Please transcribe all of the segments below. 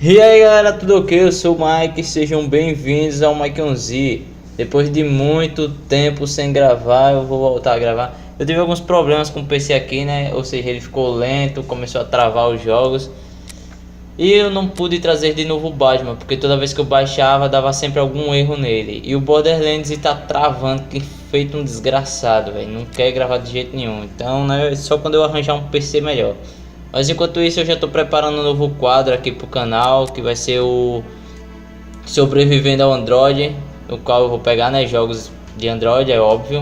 E aí galera, tudo ok? Eu sou o Mike, sejam bem-vindos ao Mike on Z. Depois de muito tempo sem gravar, eu vou voltar a gravar. Eu tive alguns problemas com o PC aqui, né? Ou seja, ele ficou lento, começou a travar os jogos. E eu não pude trazer de novo o Batman, porque toda vez que eu baixava dava sempre algum erro nele. E o Borderlands está travando, que feito um desgraçado, velho. Não quer gravar de jeito nenhum. Então, né, só quando eu arranjar um PC melhor. Mas enquanto isso eu já estou preparando um novo quadro aqui pro canal, que vai ser o Sobrevivendo ao Android, no qual eu vou pegar, né, jogos de Android, é óbvio,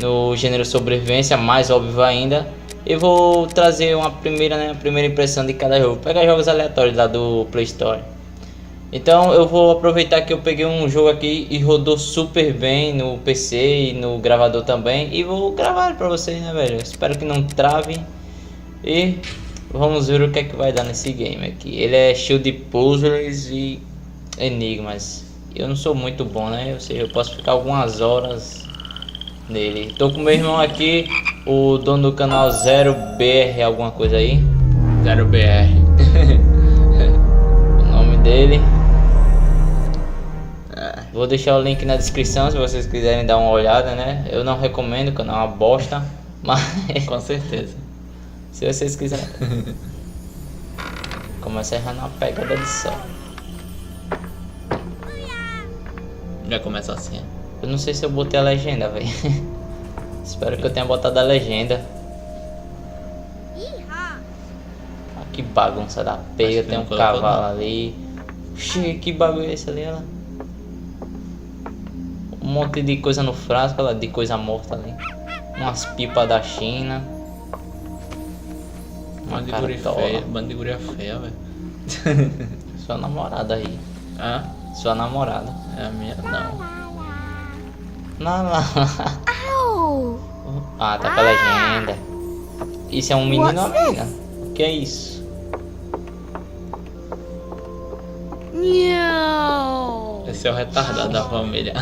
no gênero sobrevivência, mais óbvio ainda, e vou trazer uma primeira impressão de cada jogo, vou pegar jogos aleatórios lá do Play Store. Então eu vou aproveitar que eu peguei um jogo aqui e rodou super bem no PC e no gravador também, e vou gravar para vocês, né, velho? Espero que não trave. E vamos ver o que é que vai dar nesse game aqui. Ele é cheio de puzzles e enigmas. Eu não sou muito bom, né? Ou seja, eu posso ficar algumas horas nele. Tô com meu irmão aqui, o dono do canal 0BR, alguma coisa aí. 0BR. O nome dele. Vou deixar o link na descrição se vocês quiserem dar uma olhada, né? Eu não recomendo, o canal é uma bosta, mas com certeza. Se vocês quiserem. Começa a errar na pegada de céu. Já começa assim, é? Eu não sei se eu botei a legenda, velho. Espero que eu tenha botado a legenda. Ah, que bagunça da pega. Tem um cavalo ali. Oxi, que bagulho é esse ali, olha? Um monte de coisa no frasco, olha, de coisa morta ali. Umas pipas da China. Bandiguria feia, velho. Sua namorada aí. Hã? Sua namorada. É a minha, não. Não. Ah, tá com a legenda. Isso é um menino, amiga? O que é isso? Não. Esse é o retardado da família.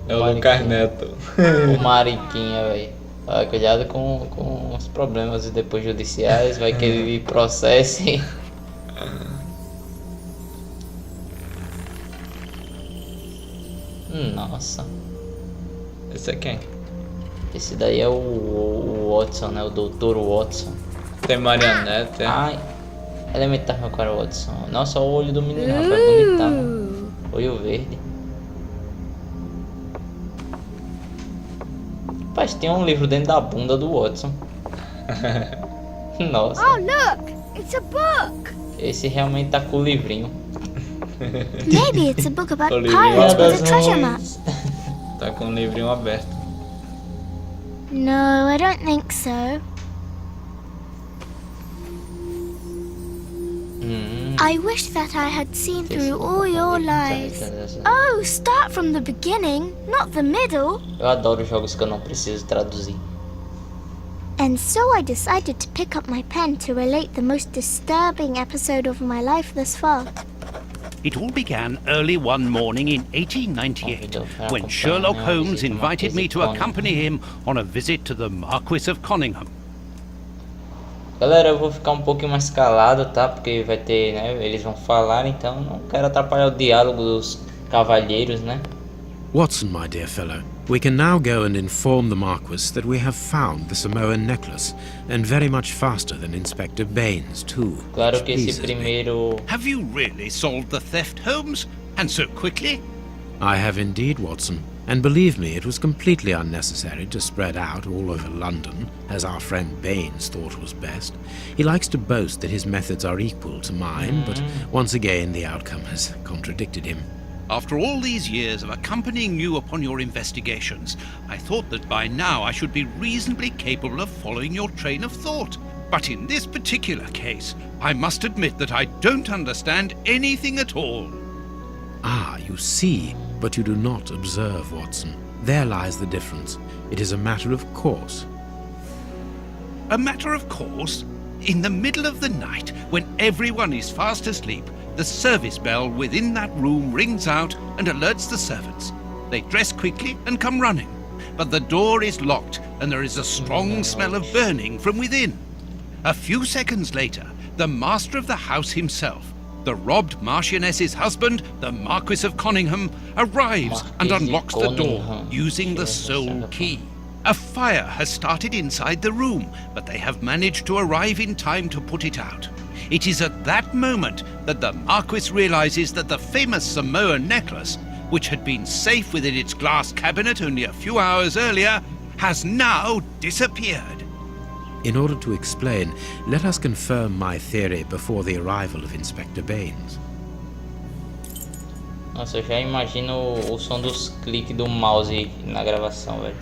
É o Lucas Neto. O Mariquinha, velho. Cuidado com os problemas depois judiciais, vai que ele processe. Nossa. Esse é quem? Esse daí é o Watson, né? O Dr. Watson. Tem marionete, é? Ai, elementar meu cara Watson. Nossa, o olho do menino, rapaz, bonitão. Olho verde. Rapaz, tem um livro dentro da bunda do Watson. Nossa. Oh, look! It's a book! Esse realmente tá com o livrinho. Maybe it's a book about Olivia. pirates with a treasure map. Tá com o livrinho aberto. No, I don't think so. I wish that I had seen through all your lies. Oh, start from the beginning, not the middle. Eu adoro jogos que eu não preciso traduzir. And so I decided to pick up my pen to relate the most disturbing episode of my life thus far. It all began early one morning in 1898 when Sherlock Holmes invited me to accompany him on a visit to the Marquis of Conyngham. Galera, eu vou ficar um pouquinho mais calado, tá? Porque vai ter, né? Eles vão falar, então não quero atrapalhar o diálogo dos cavalheiros, né? Watson, my dear fellow, we can now go and inform the Marquis that we have found the Samoan necklace, and very much faster than Inspector Baines, too. Claro que esse primeiro... Have you really solved the theft, Holmes? And so quickly? I have indeed, Watson. And believe me, it was completely unnecessary to spread out all over London, as our friend Baines thought was best. He likes to boast that his methods are equal to mine, but once again the outcome has contradicted him. After all these years of accompanying you upon your investigations, I thought that by now I should be reasonably capable of following your train of thought. But in this particular case, I must admit that I don't understand anything at all. Ah, you see, but you do not observe, Watson. There lies the difference. It is a matter of course. A matter of course? In the middle of the night, when everyone is fast asleep, the service bell within that room rings out and alerts the servants. They dress quickly and come running, but the door is locked and there is a strong smell of burning from within. A few seconds later, the master of the house himself, the robbed Marchioness's husband, the Marquis of Conyngham, arrives and unlocks the door using the sole key. A fire has started inside the room, but they have managed to arrive in time to put it out. It is at that moment that the Marquis realizes that the famous Samoan necklace, which had been safe within its glass cabinet only a few hours earlier, has now disappeared. In order to explain, let us confirm my theory before the arrival of Inspector Baines. Nossa, eu já imagino o som dos cliques do mouse na gravação, velho.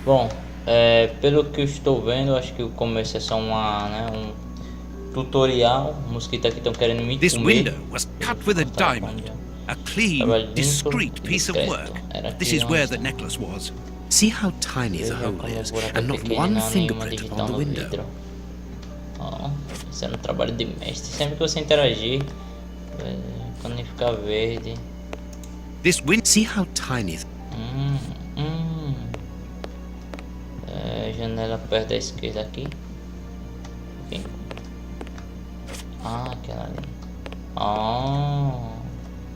Bom, pelo que eu estou vendo, acho que o começo é só um tutorial. Os mosquitos aqui estão querendo me This comer. window was cut with a diamond, a clean, discreet piece of work. This is where the necklace was. See how tiny the hole is, and not one fingerprint upon the window. Ó, isso é um trabalho de mestre. Sempre que você interagir, quando ele ficar verde. This window. See how tiny. Janela perto da esquerda aqui. Okay. Ah, aquela ali. Oh.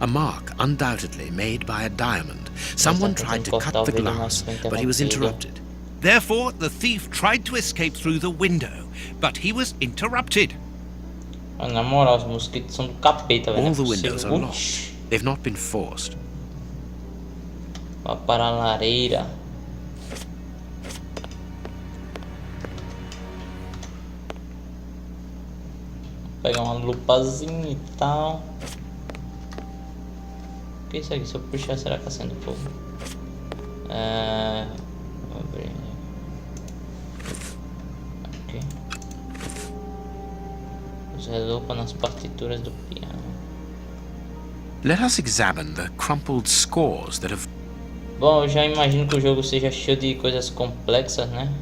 A mark undoubtedly made by a diamond. Someone tried to cut the glass, but he was interrupted. Therefore, the thief tried to escape through the window, but he was interrupted. Na moral, os mosquitos são do capeta, velho. All the windows are locked. They've not been forced. Vá para a lareira. Vou pegar uma lupazinha e tal. O que é isso aqui? Se eu puxar, será que acende fogo? Vou abrir. Ok. Usar lupa nas partituras do piano. Let us examine the crumpled scores that have... Bom, eu já imagino que o jogo seja cheio de coisas complexas, né?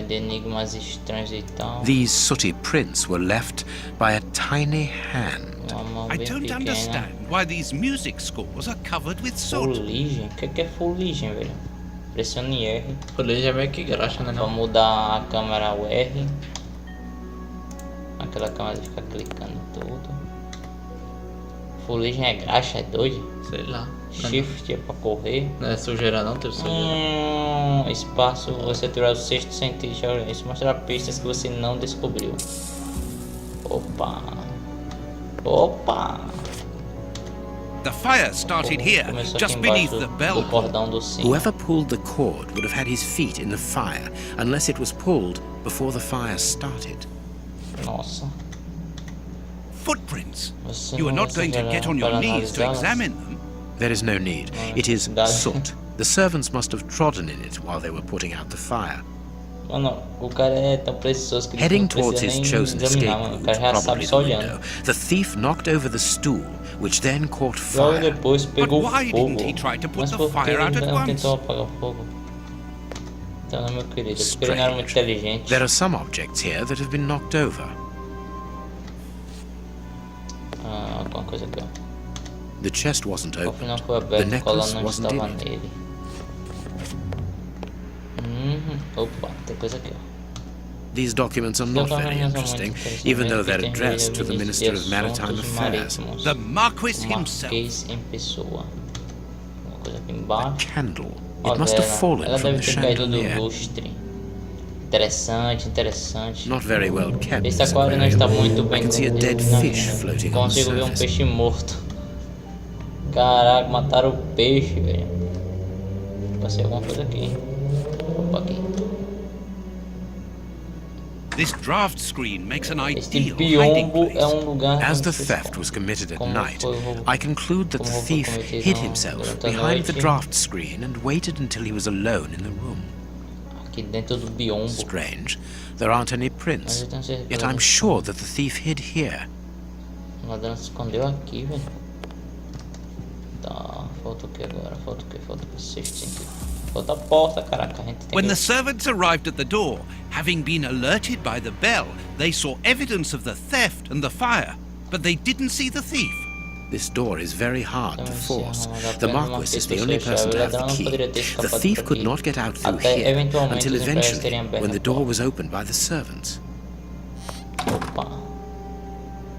De enigmas estranhos e tal. These sooty prints were left by a tiny hand. I don't understand why these music scores are covered with soot. Fuligem? O que é fuligem, velho? Pressione R. Fuligem é meio que graxa, né? Pra mudar a câmera o R. Aquela câmera fica clicando em tudo. Fuligem é graxa, é doido? Sei lá. Shift é pra correr. Não é sujeira não, teve sujeira. Espaço, você tirar o sexto sentido. Isso mostra pistas que você não descobriu. Opa. Opa. The fire started here, just beneath the bell. Do cordão do sino. Whoever pulled the cord would have had his feet in the fire, unless it was pulled before the fire started. Nossa. Footprints. You are not going to get on your knees to examine them. There is no need. It is soot. The servants must have trodden in it while they were putting out the fire. Mano, o cara é tão preguiçoso que Heading não towards precisa his nem chosen examinar, escape mano. O route, cara já sabe probably só the olhando. window, the thief knocked over the stool, which then caught Logo fire. depois pegou But why fogo. didn't he try to put Mas the por que fire out ele at não once? tentou apagar o fogo? Então, meu querido, porque ele não era muito inteligente. There are some objects here that have been knocked over. Alguma coisa aqui, ó. The chest wasn't O cofre não opened. foi The aberto, o colar necklace não wasn't estava in it. nele. Opa, tem coisa aqui, ó. These documents are not very interesting, even though they're addressed to the Minister of Maritime Affairs. The Marquis himself. Marquês em pessoa. Uma coisa aqui A embaixo. candle. Ó, It must have ela fallen from deve the ter caído do chandelier. lustre. Interessante, interessante. Not very well kept. Esse aquário não está muito bem. I can see a dead Não, fish floating on the consigo ver um surface. peixe morto. Caraca, mataram o peixe, velho. Passei alguma coisa aqui. Opa, aqui. This draft screen makes an Este ideal hiding biombo place. é um lugar As the que se theft esconde. was committed at Como night, foi o roubo- I conclude that the como foi thief cometido hid himself durante a behind the noite. draft screen and waited until he was alone in the room. Aqui dentro do biombo. Strange. There aren't any Mas prints. eu tenho certeza Yet I'm sure that the thief hid here. O ladrão se escondeu aqui, velho. Tá, falta o que agora? Falta o que? Falta o sexto sentido. Falta a porta, caraca. A gente tem When que... the servants arrived at the door, having been alerted by the bell, they saw evidence of the theft and the fire, but they didn't see the thief. This door is very hard to force. The Marquis is the only person to have the key. The thief could not get out through here until eventually, when the door was opened by the servants. Opa.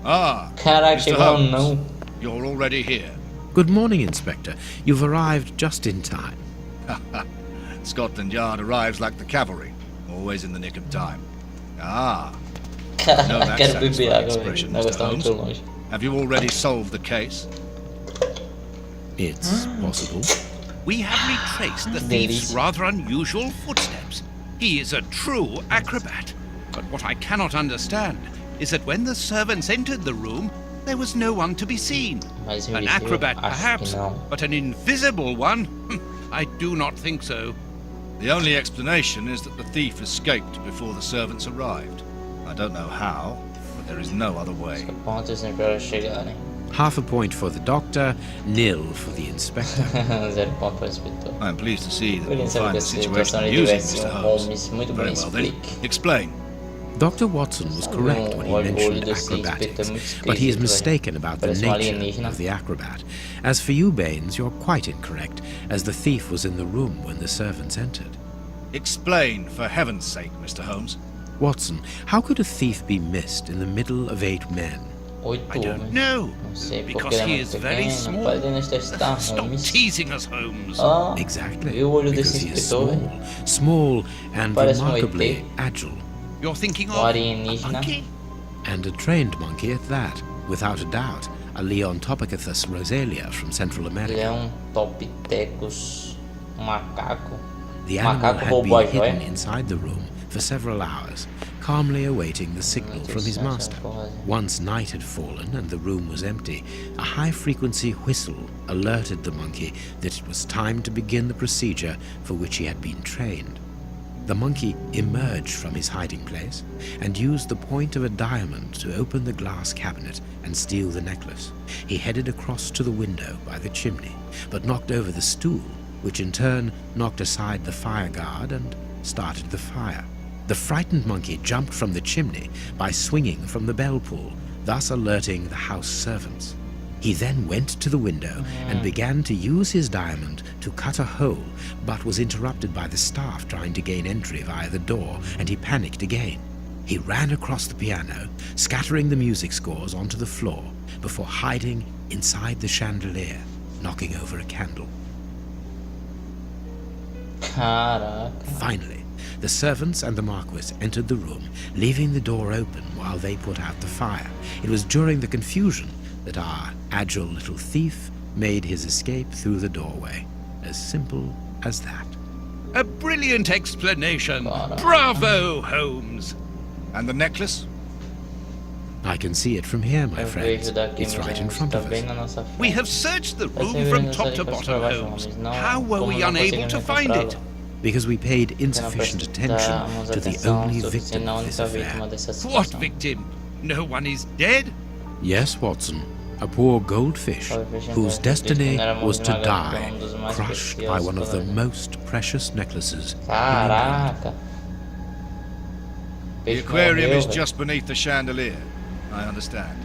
Ah, Caraca, Mr. chegou Holmes, não. you're already here. Good morning, Inspector. You've arrived just in time. Scotland Yard arrives like the cavalry, always in the nick of time. Ah, Caraca, quero beber satisfying água, velho. expression, O negócio Mr. tá muito Holmes. longe. have you already solved the case? It's possible. We have retraced the thief's rather unusual footsteps. He is a true acrobat. But what I cannot understand is that when the servants entered the room, there was no one to be seen. Mas An invisível, acrobat, acho que perhaps, não. but an invisible one? I do not think so. The only explanation is that the thief escaped before the servants arrived. I don't know how, but there is no other way. Pontos sempre para chegarem. Half a point for the doctor, nil for the inspector. 0 ponto para o inspetor. I am pleased to see that Eu you nem sabia find que the essa situation situação de amusing, diversão Mr. Holmes. Holmes muito Very bem well then. explique. Explain. Dr. Watson was correct when he mentioned acrobatics, but he is mistaken about the nature of the acrobat. As for you, Baines, you're quite incorrect, as the thief was in the room when the servants entered. Explain, for heaven's sake, Mr. Holmes. Watson, how could a thief be missed in the middle of 8 men? 8 I don't homens. know. Não sei porque Because ele é he muito is very pequeno. small. Podemos testar Stop Holmes. teasing us, Holmes. Ah, Exactly, viu o olho because desse he is inspetor? small and Parece remarkably ET. agile. You're thinking O of a alienígena. monkey? And a trained monkey at that, without a doubt, a Leontopithecus rosalia from Central Ele America. é Topithecus, macaco. The animal Macaco had roubou a been hidden joia. inside the room for several hours, calmly awaiting the signal from his master. Once night had fallen and the room was empty, a high-frequency whistle alerted the monkey that it was time to begin the procedure for which he had been trained. The monkey emerged from his hiding place and used the point of a diamond to open the glass cabinet and steal the necklace. He headed across to the window by the chimney, but knocked over the stool, which in turn knocked aside the fire guard and started the fire. The frightened monkey jumped from the chimney by swinging from the bell pull, thus alerting the house servants. He then went to the window and began to use his diamond to cut a hole, but was interrupted by the staff trying to gain entry via the door, and he panicked again. He ran across the piano, scattering the music scores onto the floor, before hiding inside the chandelier, knocking over a candle. Caraca. Finally, the servants and the Marquis entered the room, leaving the door open while they put out the fire. It was during the confusion that our agile little thief made his escape through the doorway. As simple as that. A brilliant explanation. Bravo, Holmes. And the necklace? I can see it from here, my Eu friends. vejo daqui, It's mas right o in Holmes front tá of bem us. na nossa frente. We have searched the Mas room eu from vejo top to nessa bottom, baixo, Holmes. Holmes. Não, How were como we não unable conseguimos to find encontrá-lo? it? Because we paid Porque não insufficient attention prestamos to the atenção only suficiente victim na of this única affair. vítima dessa What situação. victim? No one is dead? Yes, Watson, a poor goldfish whose destiny was to die, crushed by one of the most precious necklaces in England. Caraca. The Peixe aquarium morreu, is velho. just beneath the chandelier. I understand.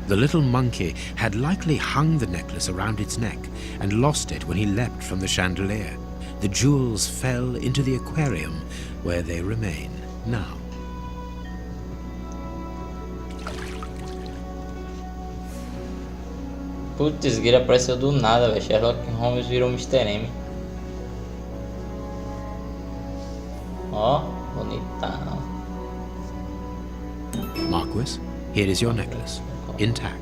The little monkey had likely hung the necklace around its neck and lost it when he leapt from the chandelier. The jewels fell into the aquarium, where they remain now. Putz, Guira apareceu do nada, velho. Sherlock Holmes virou Mr. M. Ó, bonitão. Marquis, here is your necklace, intact,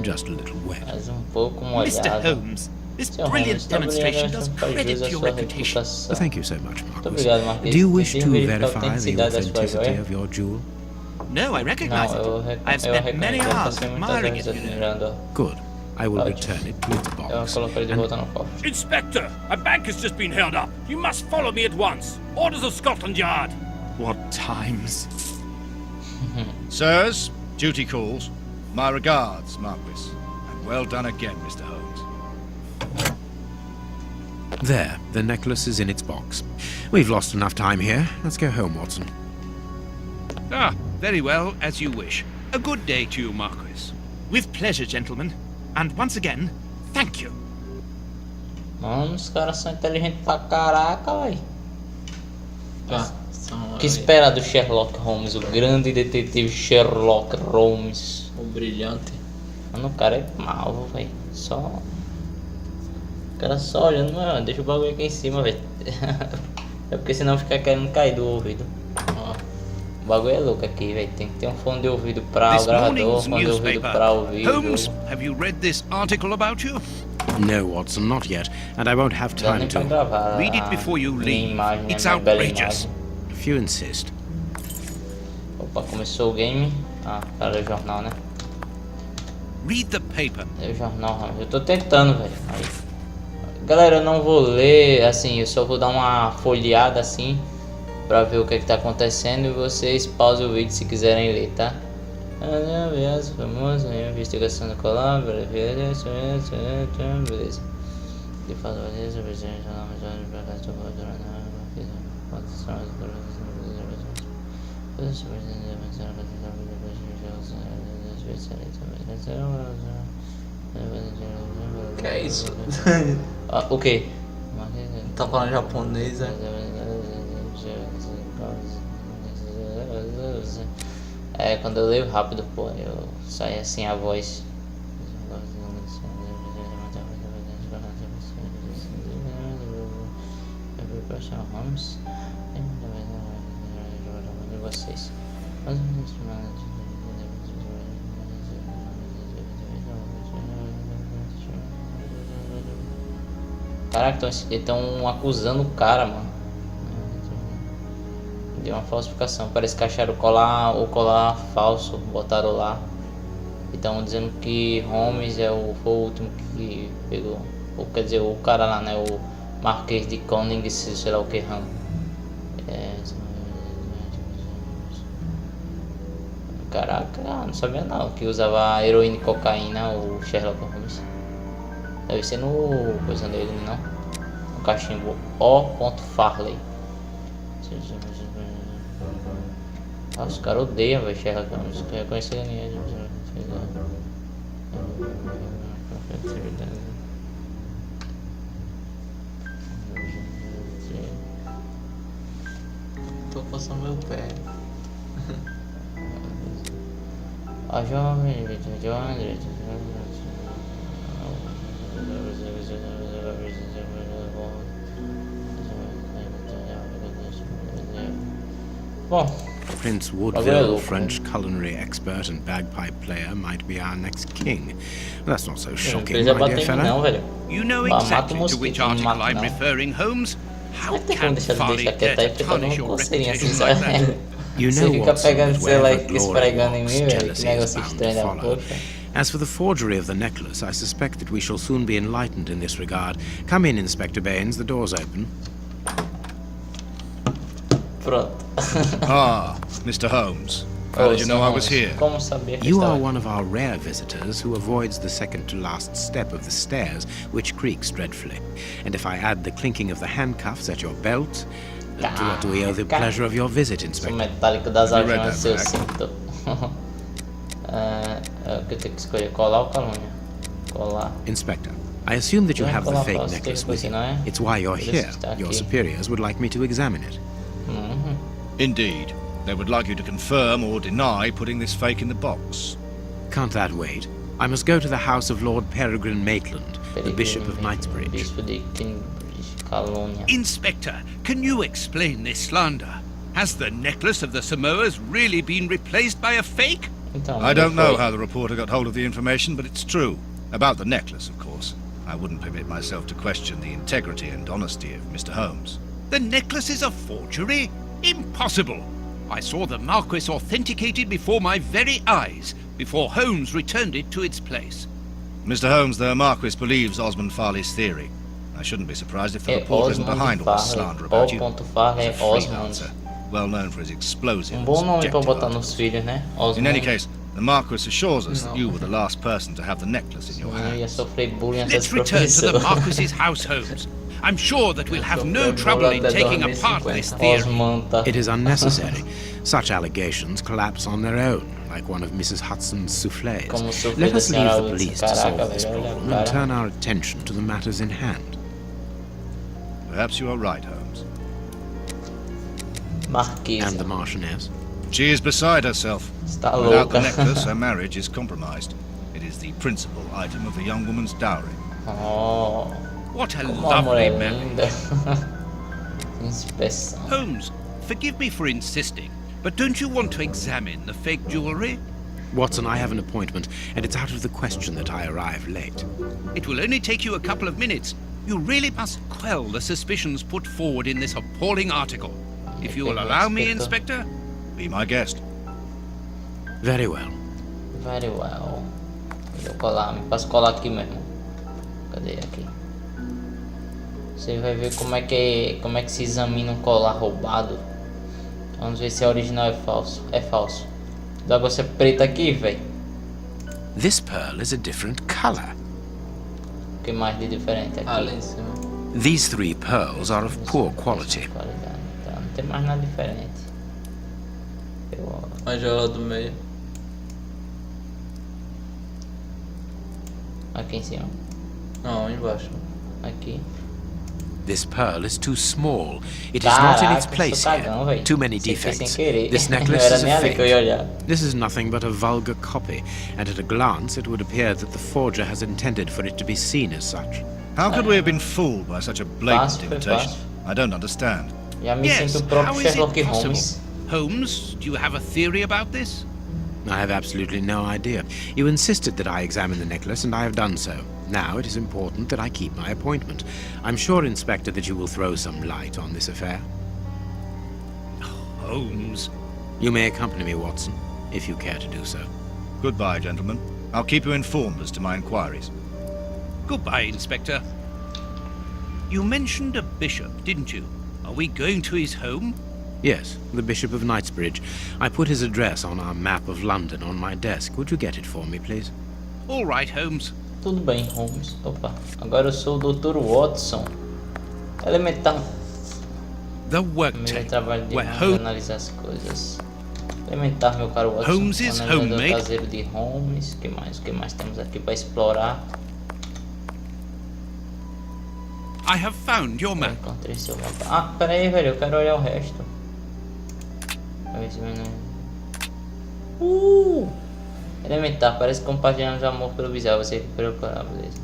just a little wet. Mais pouco Mr. molhado. Holmes, this Sr. Holmes, brilliant tá demonstration brilhando, does faz credit jus to à your sua reputation. reputação. Thank you so much, Muito Marquis. obrigado, Marquês. Do you wish Tem to verificar a verify the autenticidade da sua authenticity joia? of your jewel? No, I Não, recognize eu it. I've spent many reconheço. Eu hours passei muitas admiring horas it. admirando. Good. I will Ótimo. return it to its Eu box. coloquei de And volta no cofre. Inspector, a bank has just been held up. You must follow me at once. Orders of Scotland Yard. What times? Sirs, duty calls. My regards, Marquis. And well done again, Mr. Holmes. there, the necklace is in its box. We've lost enough time here. Let's go home, Watson. Ah, very well, as you wish. A good day to you, Marquis. With pleasure, gentlemen. And once again, thank you. Mano, os caras são inteligentes pra caraca, véi. O que O espera do Sherlock Holmes, o grande detetive Sherlock Holmes? brilhante. Mano, o cara é mal, velho. Só. O cara só olhando, mano, deixa o bagulho aqui em cima, velho. É porque senão fica querendo cair do ouvido. Ó, O bagulho é louco aqui, velho. Tem que ter um fone de ouvido pra o This gravador, morning's fone de ouvido newspaper. pra ouvir. Holmes, have you read this article about you? No, Watson, not yet, and I won't have Não dá time nem pra to. gravar. Read it before you minha leave. imagem, It's minha bela outrageous. imagem. If you insist. Opa, começou o game. Ah, cara, é o jornal, né? Read the paper. É o jornal, eu tô tentando, velho. Aí. Galera, eu não vou ler, assim, eu só vou dar uma folheada assim pra ver o que tá acontecendo e vocês pausem o vídeo se quiserem ler, tá? Famoso, investigação da Colômbia, beleza. De fato, que é isso? o que? Tá falando japonês, é? É, quando eu leio rápido, pô, eu saio assim a voz. Holmes de vocês. Caraca, estão acusando o cara, mano. Deu uma falsificação. Parece que acharam o colar falso, botaram lá. E estão dizendo que Holmes foi o último que pegou. Ou quer dizer, o cara lá, né? O Marquês de Koning, sei lá o que ramo. Caraca, não sabia não que usava heroína e cocaína o Sherlock Holmes. Deve ser no coisa dele, não? No cachimbo O.Farley. Os caras odeiam, velho, Sherlock Holmes. Eu conheci ele. Tô passando meu pé. A jovem Bom, Prince Woodville, French culinary expert and bagpipe player, might be our next king. That's not so não shocking, precisa my bater dear em mim fellow. não, velho. You know Mata exactly o to which mosquito, não article mata I'm não. referring, Holmes. How Mas tem can como deixar Farley quieto dare aí, to porque tá dando tarnish uma your coceirinha assim, reputation sabe? like that? You Você know, fica Watson, pegando that seu like, wherever glory esfregando em walks, mim, velho. Que jealousy is negócio bound to estranho da follow. poxa. As for the forgery of the necklace, I suspect that we shall soon be enlightened in this regard. Come in, Inspector Baines, the door's open. Pronto. Ah, Mr. Holmes. How did you know I was here? Como sabia que You estava are aqui? one of our rare visitors who avoids the second to last step of the stairs, which creaks dreadfully. And if I add the clinking of the handcuffs at your belt, to what do we owe the pleasure of your visit, O Inspector? metálico das Have you read algemas, that seu back? cinto. O que eu tenho que escolher? Colar ou calúnia? Colar. Inspector, I assume that you Não, have the colar fake falso, necklace tem with you. coisa, não é? It's why you're Por isso here. está Your aqui. superiors would like me to examine it. Uhum. Indeed. They would like you to confirm or deny putting this fake in the box. Can't that wait? I must go to the house of Lord Peregrine Maitland, the Bishop of Knightsbridge. Bispo de Cambridge, calúnia. Inspector, can you explain this slander? Has the necklace of the Samoas really been replaced by a fake? Então, I don't know foi. how the reporter got hold of the information, but it's true. About the necklace, of course. I wouldn't permit myself to question the integrity and honesty of Mr. Holmes. The necklace is a forgery? Impossible! I saw the Marquis authenticated before my very eyes, before Holmes returned it to its place. Mr. Holmes, the Marquis believes Osmond Farley's theory. I shouldn't be surprised if the É reporter isn't Osmond behind all the Farley. slander about you. O.Farley He's é a Osmond. freelancer, well known for his explosive and Bom nome pra subjective botar articles. nos filhos, né? Osmond. In any case, the Marquis assures us that you were the last person to have the necklace in your Eu ia hands. sofrer bullying até Let's os return to the professores. Marquis's house, Holmes. I'm sure that we'll have no trouble in taking apart this theory. Osmond tá. It is unnecessary. Such allegations collapse on their own, like one of Mrs. Hudson's soufflés. Como soufflé Let da us leave senhora the Hudson. police to Caraca, solve this velho, olha problem a and cara. turn our attention to the matters in hand. Perhaps you are right, Holmes. Marquesa. And the Marchioness? She is beside herself. Está Without the louca. necklace, her marriage is compromised. It is the principal item of a young woman's dowry. Oh, What a como a lovely mulher memory. linda. Inspeção. Holmes, forgive me for insisting, but don't you want to examine the fake jewellery? Watson, I have an appointment, and it's out of the question that I arrive late. It will only take you a couple of minutes. You really must quell the suspicions put forward in this appalling article. If you will allow me, Inspector. Be my guest. Very well. Very well. Deixa eu colar, me posso colar aqui mesmo. Cadê aqui? Você vai ver como é que se examina um colar roubado. Vamos ver se é original ou é falso. É falso. O negócio é preto aqui, velho. This pearl is a different color. O que mais de diferente aqui? Ali em cima. These 3 pearls are of poor quality. Qualidade. Então, não tem mais nada diferente. A jola do meio. Aqui em cima. Não, embaixo. Aqui. This pearl is too small. It is not in its Caraca, place sou cagão, here. véi. Too many Sei que foi sem defects. querer. This Não necklace era is nem a ali que eu ia olhar. fake. This is nothing but a vulgar copy, and at a glance it would appear that the forger has intended for it to be seen as such. How could we have been fooled by such a blatant Fácil, foi imitation? fácil. I don't understand. Já me Yes, sinto o próprio how is it Sherlock possible? Holmes. Holmes, do you have a theory about this? I have absolutely no idea. You insisted that I examine the necklace, and I have done so. Now it is important that I keep my appointment. I'm sure, Inspector, that you will throw some light on this affair. Holmes. You may accompany me, Watson, if you care to do so. Goodbye, gentlemen. I'll keep you informed as to my inquiries. Goodbye, Inspector. You mentioned a bishop, didn't you? Are we going to his home? Yes, the Bishop of Knightsbridge. I put his address on our map of London on my desk. Would you get it for me, please? All right, Holmes. Tudo bem, Holmes. Opa, agora eu sou o Dr. Watson. Elementar. The work Meu tape, trabalho de where mãos, Holmes... analisar as coisas. Elementar, meu caro Watson. Holmes's O analisador homemade. caseiro de Holmes. O que mais temos aqui para explorar? I have found your Eu map. encontrei seu mapa. Ah, pera aí, velho. Eu quero olhar o resto. Deixa eu ver se não... Elementar, parece que compartilhamos amor pelo visual. Você que procurar, beleza.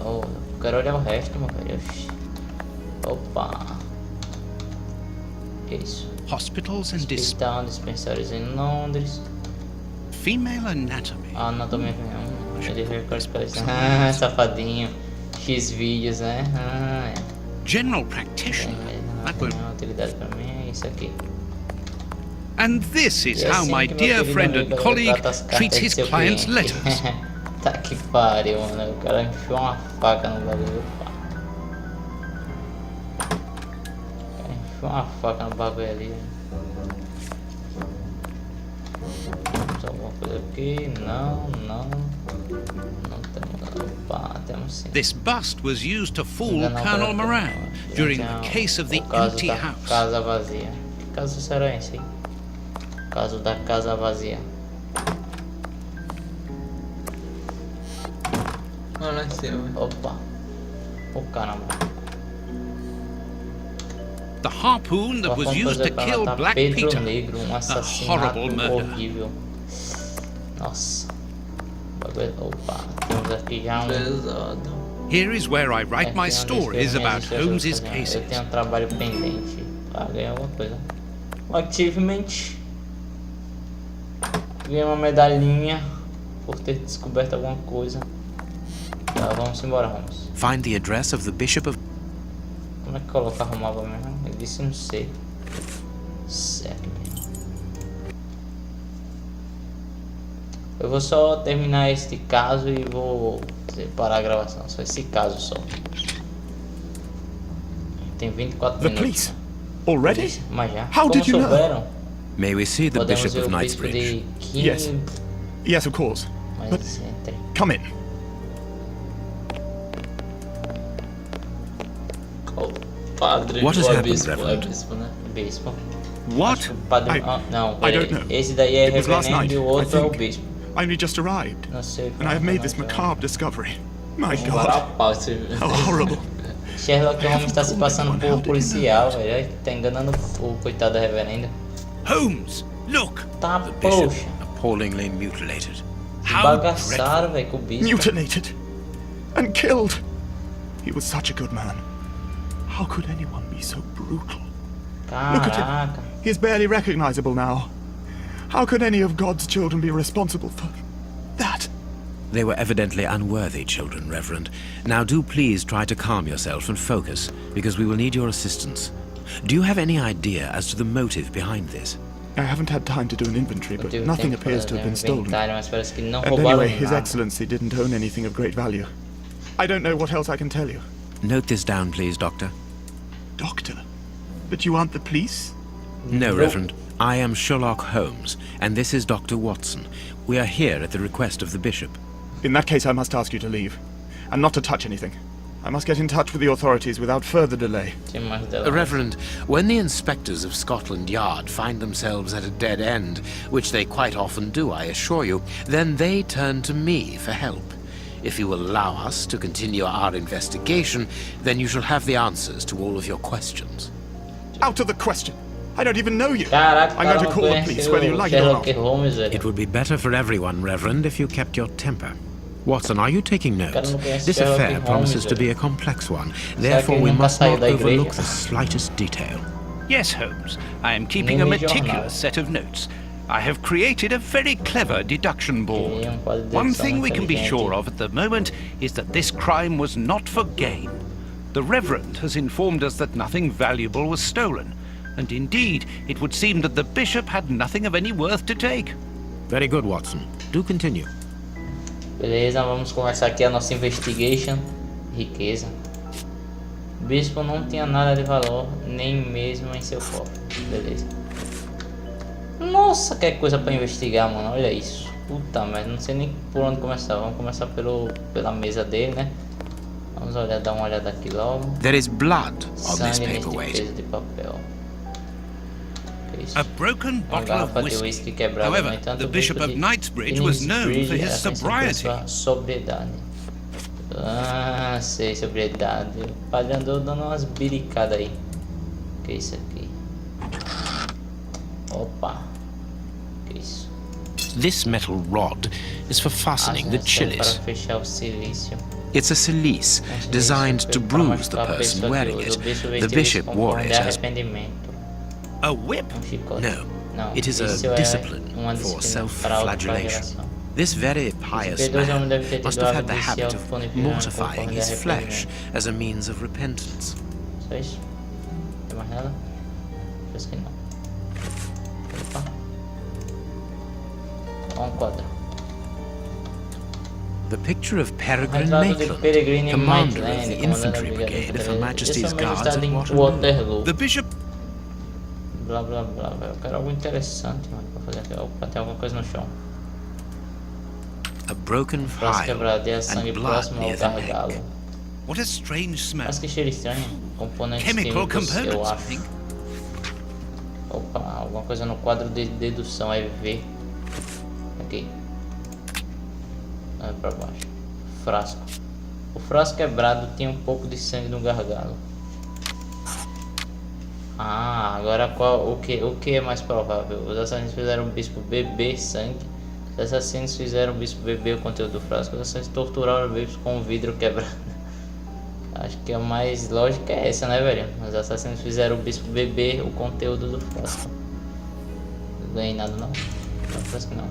Oh, eu quero olhar o resto, meu velho. Opa. Que isso? Hospitals and Hospital, dispensários em Londres. female anatomy. Ah, anatomia feminina. Ele recorta para isso. Ah, safadinho. X vídeos, né? Ah, é. General practitioner. That Não won't... tem utilidade pra mim, é isso aqui. And this is E é how assim my que meu dear querido friend amigo and colleague trata as cartas treats de his seu clients' cliente. letters. Tá que pariu, mano. O cara enfiou uma faca no bagulho. Pá. O cara enfiou uma faca no bagulho ali. Temos alguma coisa aqui? Não temos. Opa, temos sim. This bust was used to fool Enganar o Colonel cara. Moran during the Então, case of the o caso empty da house. Casa vazia. Que caso será esse aí? Caso da casa vazia. Olha lá em cima. Opa. O caramba. The harpoon that was used to kill Black Pedro Peter. Negro, um assassinato horrible murder. horrível. Nossa. Bagulho- Opa, temos aqui já um... Pesado. Here is where I write my aqui stories onde about escrevo minhas Holmes's histórias. Eu cases. tenho um trabalho pendente para ganhar alguma coisa. Um achievement. Ganhei uma medalhinha por ter descoberto alguma coisa. Tá, vamos embora, Holmes. Find the address of the Bishop of... Como é que colocava o mapa mesmo? Ele disse não sei. Certo mesmo. Eu vou só terminar este caso e vou parar a gravação. Só esse caso só. Tem 24 The minutos. police? Already? Mas já. How Como did you know? souberam? May we see the Podemos Bishop ver of o bispo Knightsbridge? de King. Yes. Yes, of course. Mas But entre. come in. Oh. Padre, What has o happened, bispo, é Reverend? bispo, né? Bispo. What? Padre... I- não, I peraí. don't know. Esse daí é It was last reverendo night, e o I outro é o think. bispo. I only just arrived, Não sei. and I have made this macabre discovery. My God, Varapau, você how horrible. Sherlock Holmes está se passando por policial, velho. Tá enganando o coitado da reverenda. Holmes, look! Tá, The bishop, poxa. appallingly mutilated. How Bagaçaram, velho, com o bispo. Mutilated and killed. He was such a good man. How could anyone be so brutal? Look at him. Caraca. He is barely recognizable now. How could any of God's children be responsible for that? They were evidently unworthy children, Reverend. Now do please try to calm yourself and focus, because we will need your assistance. Do you have any idea as to the motive behind this? I haven't had time to do an inventory, Eu but tive nothing tempo appears para to have been fazer um stolen. inventário, mas parece que não And roubaram anyway, His nada. Excellency didn't own anything of great value. I don't know what else I can tell you. Note this down, please, Doctor. Doctor? But you aren't the police? No, Reverend. I am Sherlock Holmes, and this is Dr. Watson. We are here at the request of the Bishop. In that case, I must ask you to leave. And not to touch anything. I must get in touch with the authorities without further delay. Tinha mais dela. Reverend, when the inspectors of Scotland Yard find themselves at a dead end, which they quite often do, I assure you, then they turn to me for help. If you will allow us to continue our investigation, then you shall have the answers to all of your questions. Out of the question! I don't even know you! Caraca, I'm going to cara, call the não police, conhece whether you o like it or Sherlock not. Holmes, velho. It would be better for everyone, Reverend, if you kept your temper. Watson, are you taking notes? não conhece This Sherlock affair Holmes, promises to velho. be a complex one. Therefore, ele we nunca must saiu not da igreja? overlook the slightest detail. Yes, Holmes. I am keeping a Nem jornal. meticulous set of notes. I have created a very clever deduction board. Queria quadro de One dedução thing we can be inteligente. sure of at the moment is that this crime was not for gain. The Reverend has informed us that nothing valuable was stolen, and indeed, it would seem that the Bishop had nothing of any worth to take. Very good, Watson. Do continue. Beleza, vamos começar aqui a nossa investigation. Riqueza. O bispo não tinha nada de valor, nem mesmo em seu cofre. Beleza. Nossa, que coisa pra investigar, mano. Olha isso. Puta merda, não sei nem por onde começar. Vamos começar pela mesa dele, né? Vamos olhar, dar uma olhada aqui logo. There is blood on this Sangue neste paperweight. peso de papel. Que isso? A broken Uma bottle of garrafa de whiskey. whisky quebrada. However, No entanto, the o Bishop bispo of de Knightsbridge was known for his era conhecido por sobriety. sua sobriedade. Ah, sei, sobriedade. O padre andou dando umas biricadas aí. Que isso aqui? Opa. Que isso? This metal rod is for fastening the Para chilies. fechar o silício. It's a cilice designed to bruise the person wearing it. The bishop wore it as... arrependimento. A whip? Chicote. No, Não, it is isso a é discipline uma for disciplina para self-flagellation. autoflagelação. This very pious Esse piedoso homem man deve ter must tido have o had the hábito de se habit of autopunificar mortifying conforme his flesh arrependimento. as a means of repentance. Só isso? Não tem mais nada? Acho que não. Opa. Ó, quadro. The picture of Peregrine Retrato de Maitland, Peregrine commander Maitland, of the comandante da infantry brigade of Her Brigada Majesty's Esse homem Guards está at em Waterloo. Waterloo. The Bishop... Blá blá blá, velho. Eu quero algo interessante, mano, pra fazer aqui. Opa, tem alguma coisa no chão. A broken Braço phial quebrado e a sangue and blood próximo ao near the gargalo. neck. What a strange smell. Mas que cheiro estranho. Componentes Chemical químicos, eu components, I acho. think. Opa, alguma coisa no quadro de dedução, é ver. Aqui. Vai pra baixo. Frasco. O frasco quebrado tinha um pouco de sangue no gargalo. Ah, agora o que é mais provável? Os assassinos fizeram o bispo beber sangue. Os assassinos fizeram o bispo beber o conteúdo do frasco. Os assassinos torturaram o bispo com o vidro quebrado. Acho que a mais lógica é essa, né, velho? Os assassinos fizeram o bispo beber o conteúdo do frasco. Não ganhei nada, não. Não, frasco não.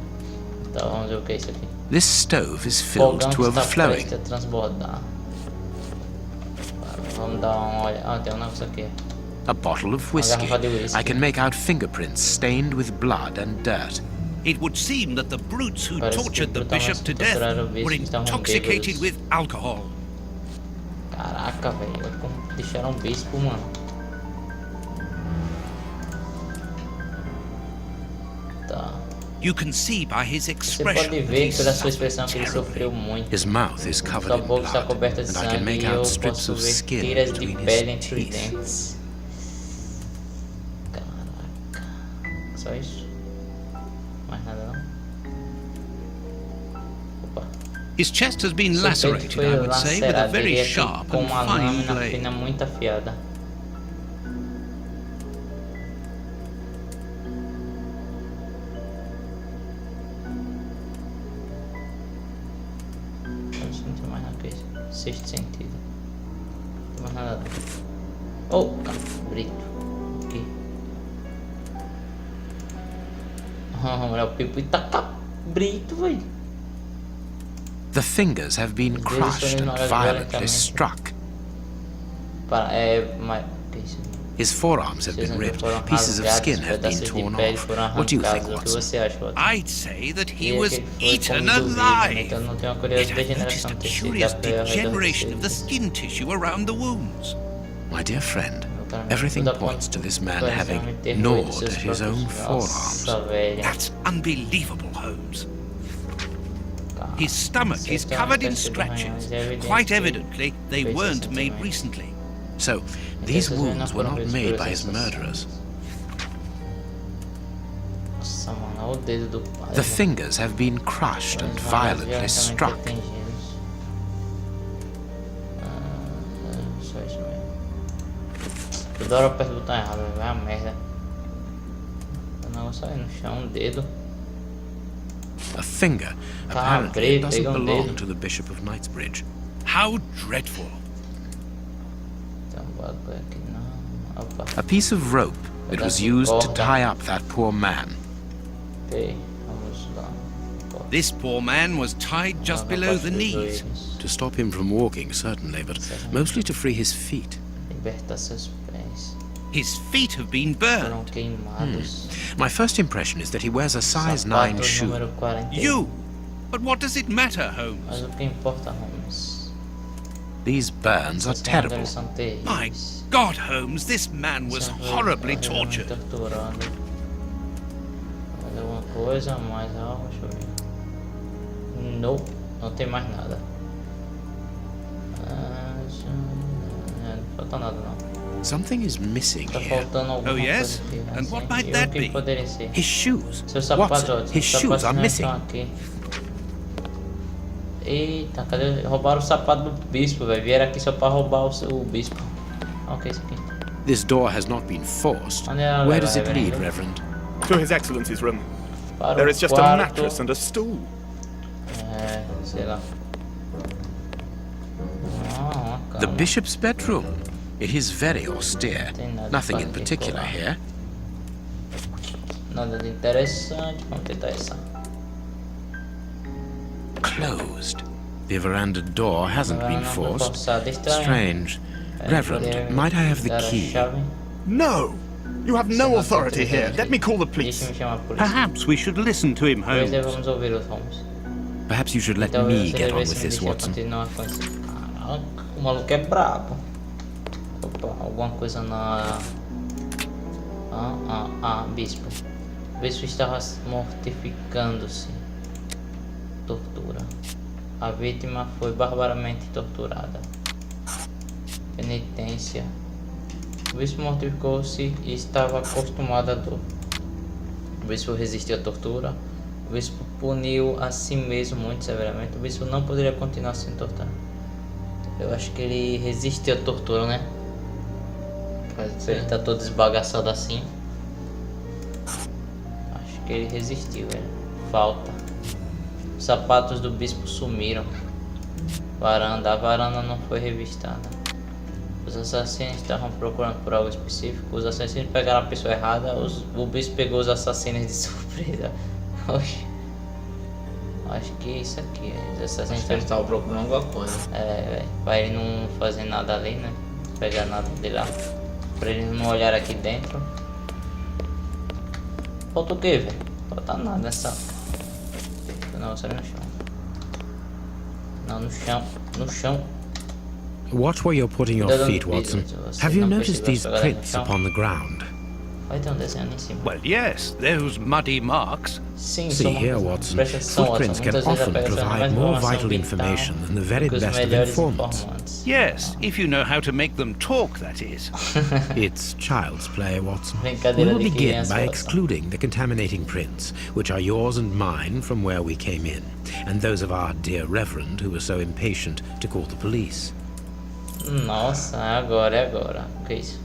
Então vamos ver o que é isso aqui. This stove is filled Fogão to que está overflowing. prestes a transbordar. Vamos dar uma olhada. Ah, tem um negócio aqui. A bottle of whiskey. garrafa de whisky. I can make out fingerprints stained with blood and dirt. It would seem that the brutes who Parece tortured que the bishop to death torturaram o bispo, were estavam intoxicated bêbados. with alcohol. Caraca, velho. Como deixaram o bispo, mano. Tá. You can see by his Você expression pode that ver he pela sua suffered expressão que ele sofreu terribly. muito. His mouth is covered Sua in boca está blood, coberta de and I can sangue make e eu out strips posso of ver skin tiras de between pele his entre os teeth. dentes. Caraca. Só isso? Mais nada não? Opa. His chest has been Seu peito lacerated, foi I would say, with a lacerado, very diria que sharp com and uma fine lâmina blade. fina muito afiada. Não tem mais nada que isso. Sexto sentido. Não tem mais nada. Oh, brito. Aqui. Olha o Pipo e taca brito, velho. The fingers have been crushed and violently struck. Que isso? His forearms have been ripped. Pieces of skin have been torn off. What do you think, Watson? I'd say that he was Foi eaten comido vivo, alive. então não tem uma Yet curiosa I've noticed degeneração a do tecido curious da pele ao redor do degeneration of the tecido. skin tissue around the wounds. My dear friend, Caramba, everything tudo points to this man aponta having para ter gnawed roído seus at his own próprios- forearms. Nossa, velho. That's unbelievable, Holmes. Cara, His stomach você is tá covered in tecido arranhado, scratches. é evidente Quite que evidently, they fez weren't isso made também. recently. So, these essas wounds venas were foram not feitas made por by his essas- murderers. Nossa, mano, olha o dedo do pai. The velho. fingers have been crushed and Os manos violently violentamente struck. atingidos. Só isso mesmo. Toda hora eu aperto o botão errado, velho, vai a merda. O negócio aí no chão, um dedo. A finger. Tá, Apparently, it doesn't pega belong dedo. to the Bishop of Knightsbridge. How dreadful. Tem um bagulho aqui, não. Opa, A piece of rope that was used to tie up that poor man. ok, vamos lá. Opa, This poor man was tied just na below parte the dos knees. joelhos. To stop him from walking, certainly, but mostly to free his feet. Libertar seus pés. His feet have been Foram burned. queimados. My first impression is that he wears a size 9 Sapato shoe. número 40. You! But what does it matter, Mas Holmes? o que importa, Holmes? These burns are Essas terrible. queimaduras são My terríveis. God, Holmes, this man was Esse foi horribly horrivelmente tortured. torturado. Mais alguma coisa? Mais algo? Deixa eu ver. Nope, não tem mais nada. Não falta nada não. Something is missing Tá here. faltando alguma Oh, yes? coisa aqui. And assim. what might E that o que be? poderia ser? His shoes. Seus sapatos, Watson, Watson. his Seus shoes sapatos are não missing. estão aqui. Eita, cadê? Roubaram o sapato do bispo, velho. Vieram aqui só pra roubar o bispo. Olha o que é isso aqui. This door has not been forced. Onde ela Where leva, does it lead, reverendo? Reverend? To His Excellency's room. Para There o is just a quarto. mattress and a stool. É, sei lá. Ah, uma The cama. bishop's bedroom. It is very austere. Tem nada Nothing in particular. particular here. Nada de interessante. Vamos tentar essa. Closed. The veranda door hasn't Ela been não foi forced. forçada, estranho. Strange. É, Reverend, poderia might I have the dar a key? chave? No! You have no authority here. Let me call the police. Deixa-me chamar a polícia. Perhaps we should listen to him, Talvez Holmes. devamos ouvir os Holmes. Perhaps you should let Talvez me você get on devesse with me this, deixar Watson. continuar com isso. Caraca, o maluco é brabo. Opa, alguma coisa na... bispo. O bispo estava mortificando-se. Tortura. A vítima foi barbaramente torturada. Penitência. O bispo mortificou-se e estava acostumado à dor. O bispo resistiu à tortura. O bispo puniu a si mesmo muito severamente. O bispo não poderia continuar sendo torturado. Eu acho que ele resistiu à tortura, né? Ele tá todo desbagaçado assim. Acho que ele resistiu, velho. Falta. Os sapatos do bispo sumiram. A varanda não foi revistada. Os assassinos estavam procurando por algo específico. Os assassinos pegaram a pessoa errada. O bispo pegou os assassinos de surpresa. Oxi. Acho que é isso aqui. Os assassinos Acho que ele estava procurando alguma coisa. velho. Pra ele não fazer nada ali, né? Pegar nada de lá. Pra ele não olhar aqui dentro. Falta o que, velho? Falta nada nessa. O negócio ali no chão. Não, no chão. No chão. Watch where you're putting your Cuidado feet, no piso, Watson. você Have you não noticed precisa these pegar no prints chão. upon the ground? Vai ter um desenho ali em cima. Well, yes, those muddy marks. Sim, See here, Watson. Footprints can often provide more vital information than the very best of informants. Yes, if you know how to make them talk, that is. It's child's play, Watson. We Brincadeira will de begin criança, by Watson. excluding the contaminating prints, which are yours and mine from where we came in, and those of our dear Reverend who was so impatient to call the police. Nossa, é agora. O que é isso?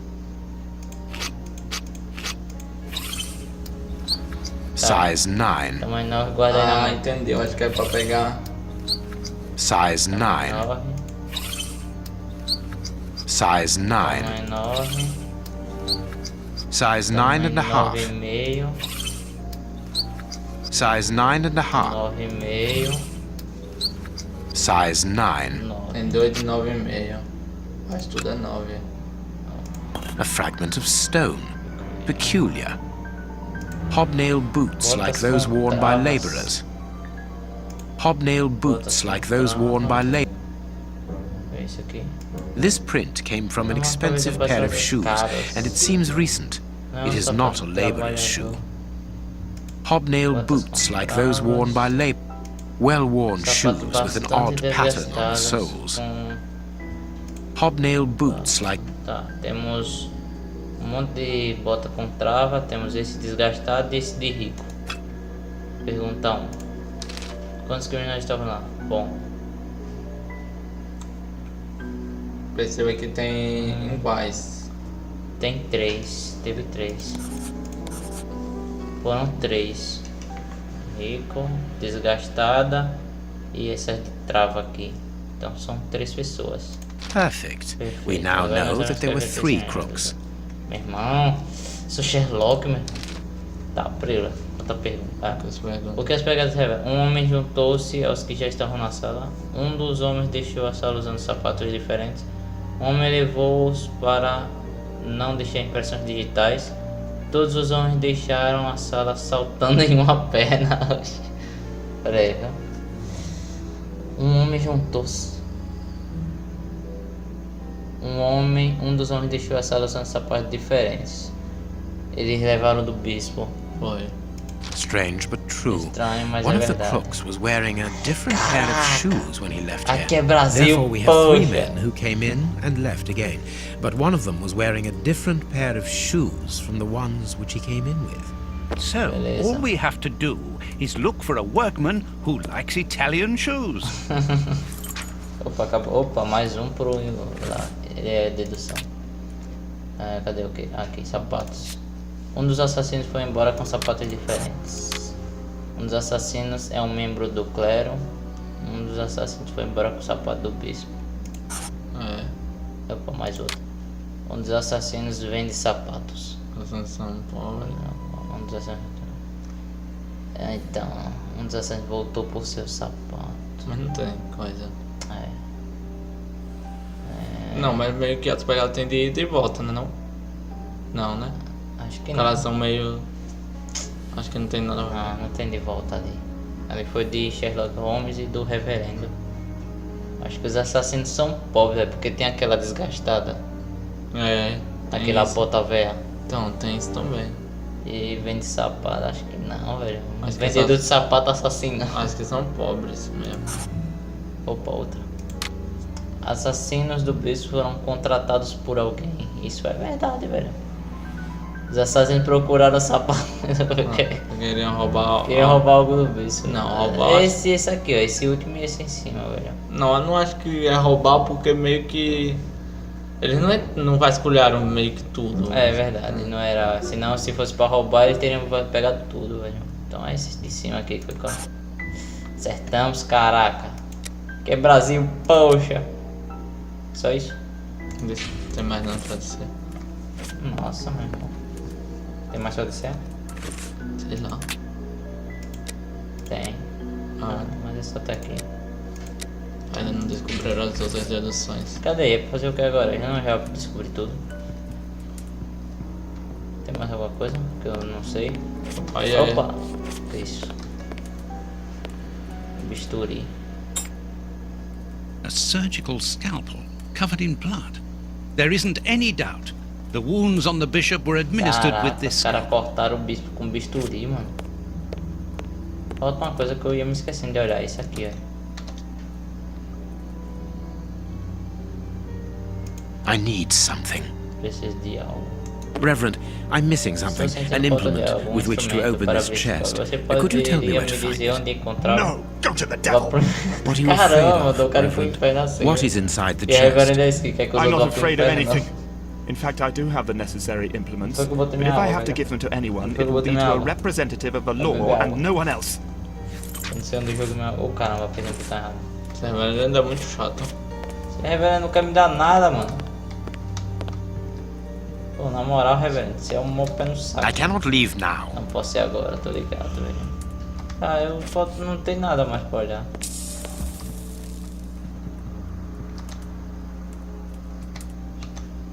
Size 9. Tamanho 9, guarda aí na Ah, mão. entendi. Eu acho que é pra pegar. Size 9. 9, Size 9. tamanho 9. Size 9 and a half. 9,5. Size 9 and a half. 9,5. Size 9. 9. Tem 2 de 9,5. Mas tudo é 9. A fragment of stone. Peculiar. Hobnail boots like those worn by labourers. Hobnail boots like those worn by labourers. É isso aqui. This print came from an expensive pair of shoes, and it seems recent. It is not a labourer's shoe. Hobnail boots like those worn by well-worn shoes with an odd pattern on the soles. Hobnail boots like... Tá, temos monte de bota com trava, temos esse desgastado e esse de rico. Pergunta 1. Quantos criminosos estavam lá? Bom. Perceba que tem iguais. Tem 3. Teve 3. Foram 3. Rico, desgastada e essa de trava aqui. Então são 3 pessoas. Perfect. We Perfeito. now Agora know nós that there were vamos 3 escrever crooks. Meu irmão, sou Sherlock, meu. Tá, Prila, outra pergunta. O que as pegadas revelam? Um homem juntou-se aos que já estavam na sala. Um dos homens deixou a sala usando sapatos diferentes. Um homem levou-os para não deixar impressões digitais. Todos os homens deixaram a sala saltando em uma perna. Peraí, viu? Um homem juntou-se. Um dos homens deixou a sala usando sapatos diferentes. Eles levaram do bispo. Foi. Strange but true. Estranho, mas One é of the verdade. crooks was wearing a different pair of shoes when he left Aqui é here. Brasil, Therefore, we have 3 poxa. men who came in and left again. But one of them was wearing a different pair of shoes from the ones which he came in with. So, Beleza. all we have to do is look for a workman who likes Italian shoes. Opa, acabou. Opa, mais um pro lá. Ele é dedução. Cadê o que? Aqui, sapatos. Um dos assassinos foi embora com sapatos diferentes. Um dos assassinos é um membro do clero. Um dos assassinos foi embora com o sapato do bispo. Opa, mais outro. Um dos assassinos vende sapatos. Vocês são pobres. Um dos assassinos... Então, um dos assassinos voltou por seu sapato. Mas não tem coisa. É. Não, mas meio que as pegadas tem de ida e volta, né? Não, né? Acho que Elas não. são meio... Acho que não tem nada a ver. Não tem de volta ali. Ali foi de Sherlock Holmes e do Reverendo. Acho que os assassinos são pobres, porque tem aquela desgastada. Tem Aquela isso. bota velha. Então, tem isso também. E vende sapato, acho que não, velho. Acho que Vendedor só- de sapato assassino. Acho que são pobres mesmo. Opa, outra. Assassinos do bispo foram contratados por alguém. Isso é verdade, velho. Os assassinos procuraram o sapato. Queriam roubar... Queriam roubar algo do bispo. Não, roubar- Esse aqui, ó. Esse último e esse em cima, velho. Não, eu não acho que é roubar porque meio que... Eles não vasculharam meio que tudo. É verdade, não era. Senão, se fosse pra roubar, eles teriam pegado tudo, velho. Então é esse de cima aqui que foi com. Acertamos, caraca. Que é Brasil, poxa. Só isso? Deixa, tem mais nada pra dizer. Nossa, meu irmão. Tem mais pra dizer? Sei lá. Tem. Mas é só até aqui. Ainda não descobriram as outras deduções. Cadê? É pra fazer o que agora? Eu não já descobri tudo. Tem mais alguma coisa que eu não sei? Aí, Opa! Que isso? Bisturi. A surgical scalpel covered in blood. There isn't any doubt. The wounds on the bishop were administered with Caraca, this os caras scalpel. cortaram o bispo com bisturi, mano. Falta uma coisa que eu ia me esquecendo de olhar. Isso aqui, ó. I need something. Preciso de algo. Reverend, I'm missing something. An implement with which to open this chest. Could you tell me where to find it? No, go to the devil. What are you afraid of, Reverend? Reverend? What is inside the E a Reverend chest? é esse que quer que os I'm outros not vão pro afraid of inferno, anything. In fact, I do have the necessary implements. Foi que eu botei But minha if I água, have to velho. give them to anyone, Foi it que eu will botei be minha to a água. representative of the beber law água. and no one else. Eu não sei onde o jogo meu... Ô, caramba, fiz aqui tá errado. Esse reverendo é muito chato. Esse Reverend não quer me dar nada, mano. Pô, na moral, Reverend, você é um mau pé no saco. I cannot leave now. Não posso ser agora, tô ligado, velho. Ah, eu só não tem nada mais pra olhar.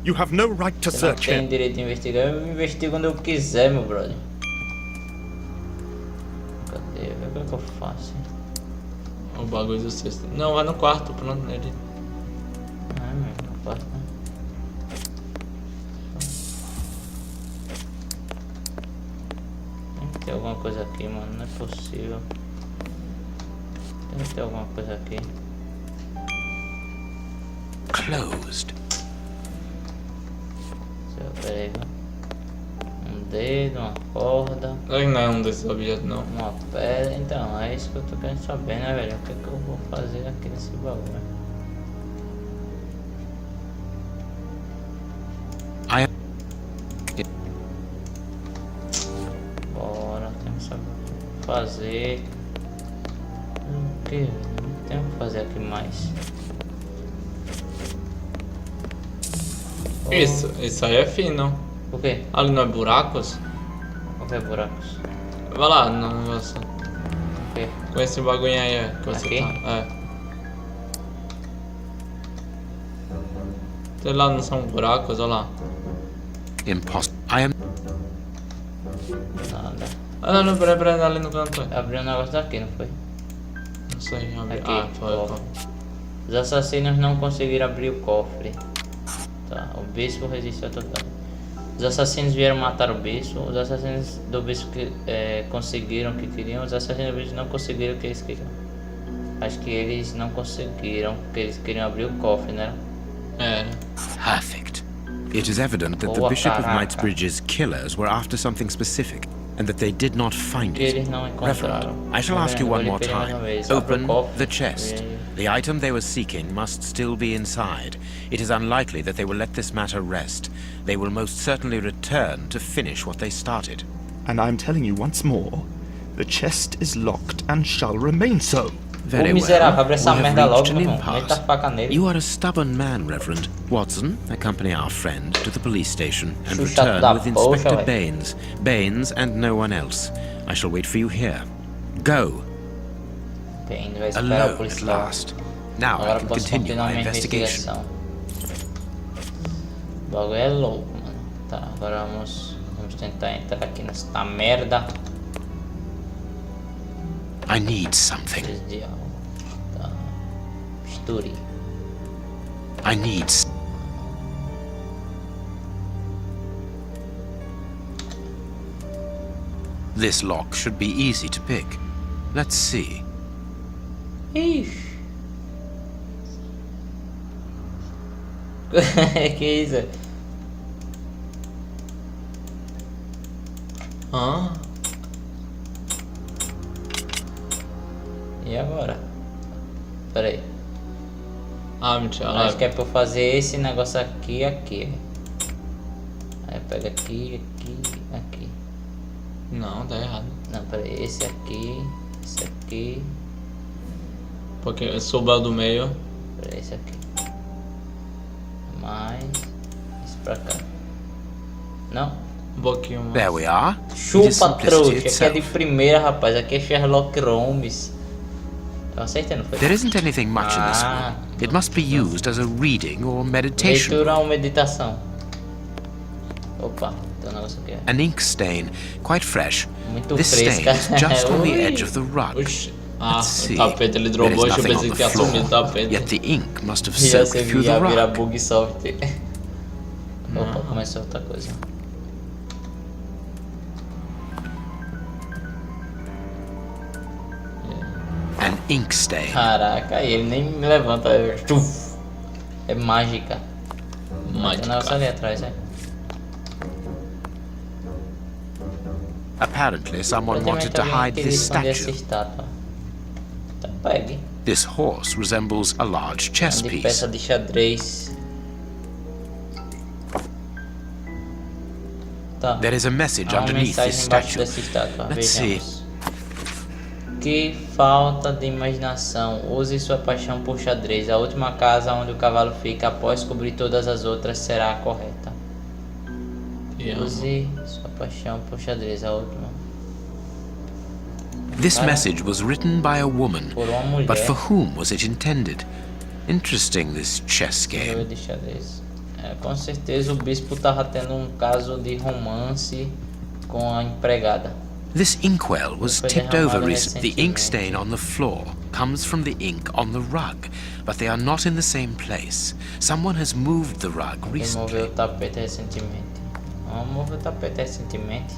You have no right to Você não search tem here. direito de investigar. Eu investigo quando eu quiser, meu brother. Cadê? O que é que eu faço? O bagulho do sexto. Não, vai no quarto, pronto, nele. Ah, meu, não faço não. Tem que ter alguma coisa aqui, mano. Não é possível. Tem que ter alguma coisa aqui. Closed. Peraí, um dedo, uma corda, Não é um desses objetos, não. uma pedra. Então, é isso que eu tô querendo saber, né, velho? O que é que eu vou fazer aqui nesse bagulho? Bora, temos que saber o que fazer. O que? Não tem o que fazer aqui mais. Isso aí é fino. O que? Ali não é buracos? O que é buracos? Vai lá no negócio. O que? Com esse bagulho aí que você Aqui? tá. É. Sei lá, não são buracos, olha lá. Impossible. I am. Nada. Ah, não, peraí, ali no canto. Abriu um negócio daqui, não foi? Não sei, abre. Aqui, Ah, foi. cofre. Os assassinos não conseguiram abrir o cofre. Tá, o bispo resistiu a total. Os assassinos vieram matar o bispo. Os assassinos do bispo que conseguiram o que queriam. Os assassinos do bispo não conseguiram o que eles queriam. Acho que eles não conseguiram, porque eles queriam abrir o cofre, né? É. Perfect. It is evident that the Boa, Bishop of caraca. Knightsbridge's killers were after something specific, and that they did not find Que it. eles não encontraram. Reverend, I shall ask you one more time. Open the chest. E- The item they were seeking must still be inside. It is unlikely that they will let this matter rest. They will most certainly return to finish what they started. And I'm telling you once more, the chest is locked and shall remain so. Very Ô, miserável, well. abre essa We have merda logo, reached meu an irmão. Meta a impasse. faca nele. You are a stubborn man, Reverend. Watson, accompany our friend to the police station and Chucha return da with poxa, Inspector véi. Baines. Baines and no one else. I shall wait for you here. Go. Bem, vai esperar o Alone at policial. last. Now I Agora can posso continue continuar my minha investigation. investigação. O bagulho é louco, mano. Tá, agora vamos tentar entrar aqui nessa merda. I need something. Preciso de algo. Tá. Bisturi. I need. This lock should be easy to pick. Let's see. Ixi. Que isso? Ah, E agora? Pera aí. mentira. Acho que é pra eu fazer esse negócio aqui e aqui. Aí pega aqui, aqui, aqui. Não, tá errado. Não, pera aí. Esse aqui, esse aqui. Porque sobrou do meio. Pera aí, esse aqui. Mais. Esse pra cá. Não? Um pouquinho mais. There we are. It is Chupa simplicity trouxa. Aqui é de itself. primeira, rapaz. Aqui é Sherlock Holmes. Eu acertei, não foi? There isn't anything much in this Ah. one. It must be used as a reading or meditation. Leitura ou meditação? Opa, tem um negócio aqui. An ink stain, quite fresh. Muito This stain fresca. is just on the Ui. edge of the rug. Oxi. Ah, Let's see. o tapete ele There is drobou, eu nothing pensei on que the ia floor, sumir o tapete. yet the ink must have Já soaked você through the via virar rug. bug soft. Opa, começou outra coisa. An ink stain. Caraca, ele nem me levanta. É mágica. Mágica. Não, ali atrás, é. Apparently, someone wanted to hide this statue. Tá, pegue. This horse resembles a large chess De piece. peça de xadrez. Tá. There is a message Há uma underneath mensagem this embaixo statue. dessa estátua. Let's see. Vejamos. Que falta de imaginação. Use sua paixão por xadrez. A última casa onde o cavalo fica após cobrir todas as outras será a correta. Use sua paixão por xadrez. A última. This message was written by a woman, Por uma mulher. but for whom was it intended? Interesting, this chess Jogo game. de xadrez. É, com certeza o bispo tava tendo um caso de romance com a empregada. This inkwell was Foi tipped over derramado recently. The ink recentemente. stain on the floor comes from the ink on the rug, but they are not in the same place. Someone has moved the rug Removeu recently. o tapete recentemente. Removeu o tapete recentemente.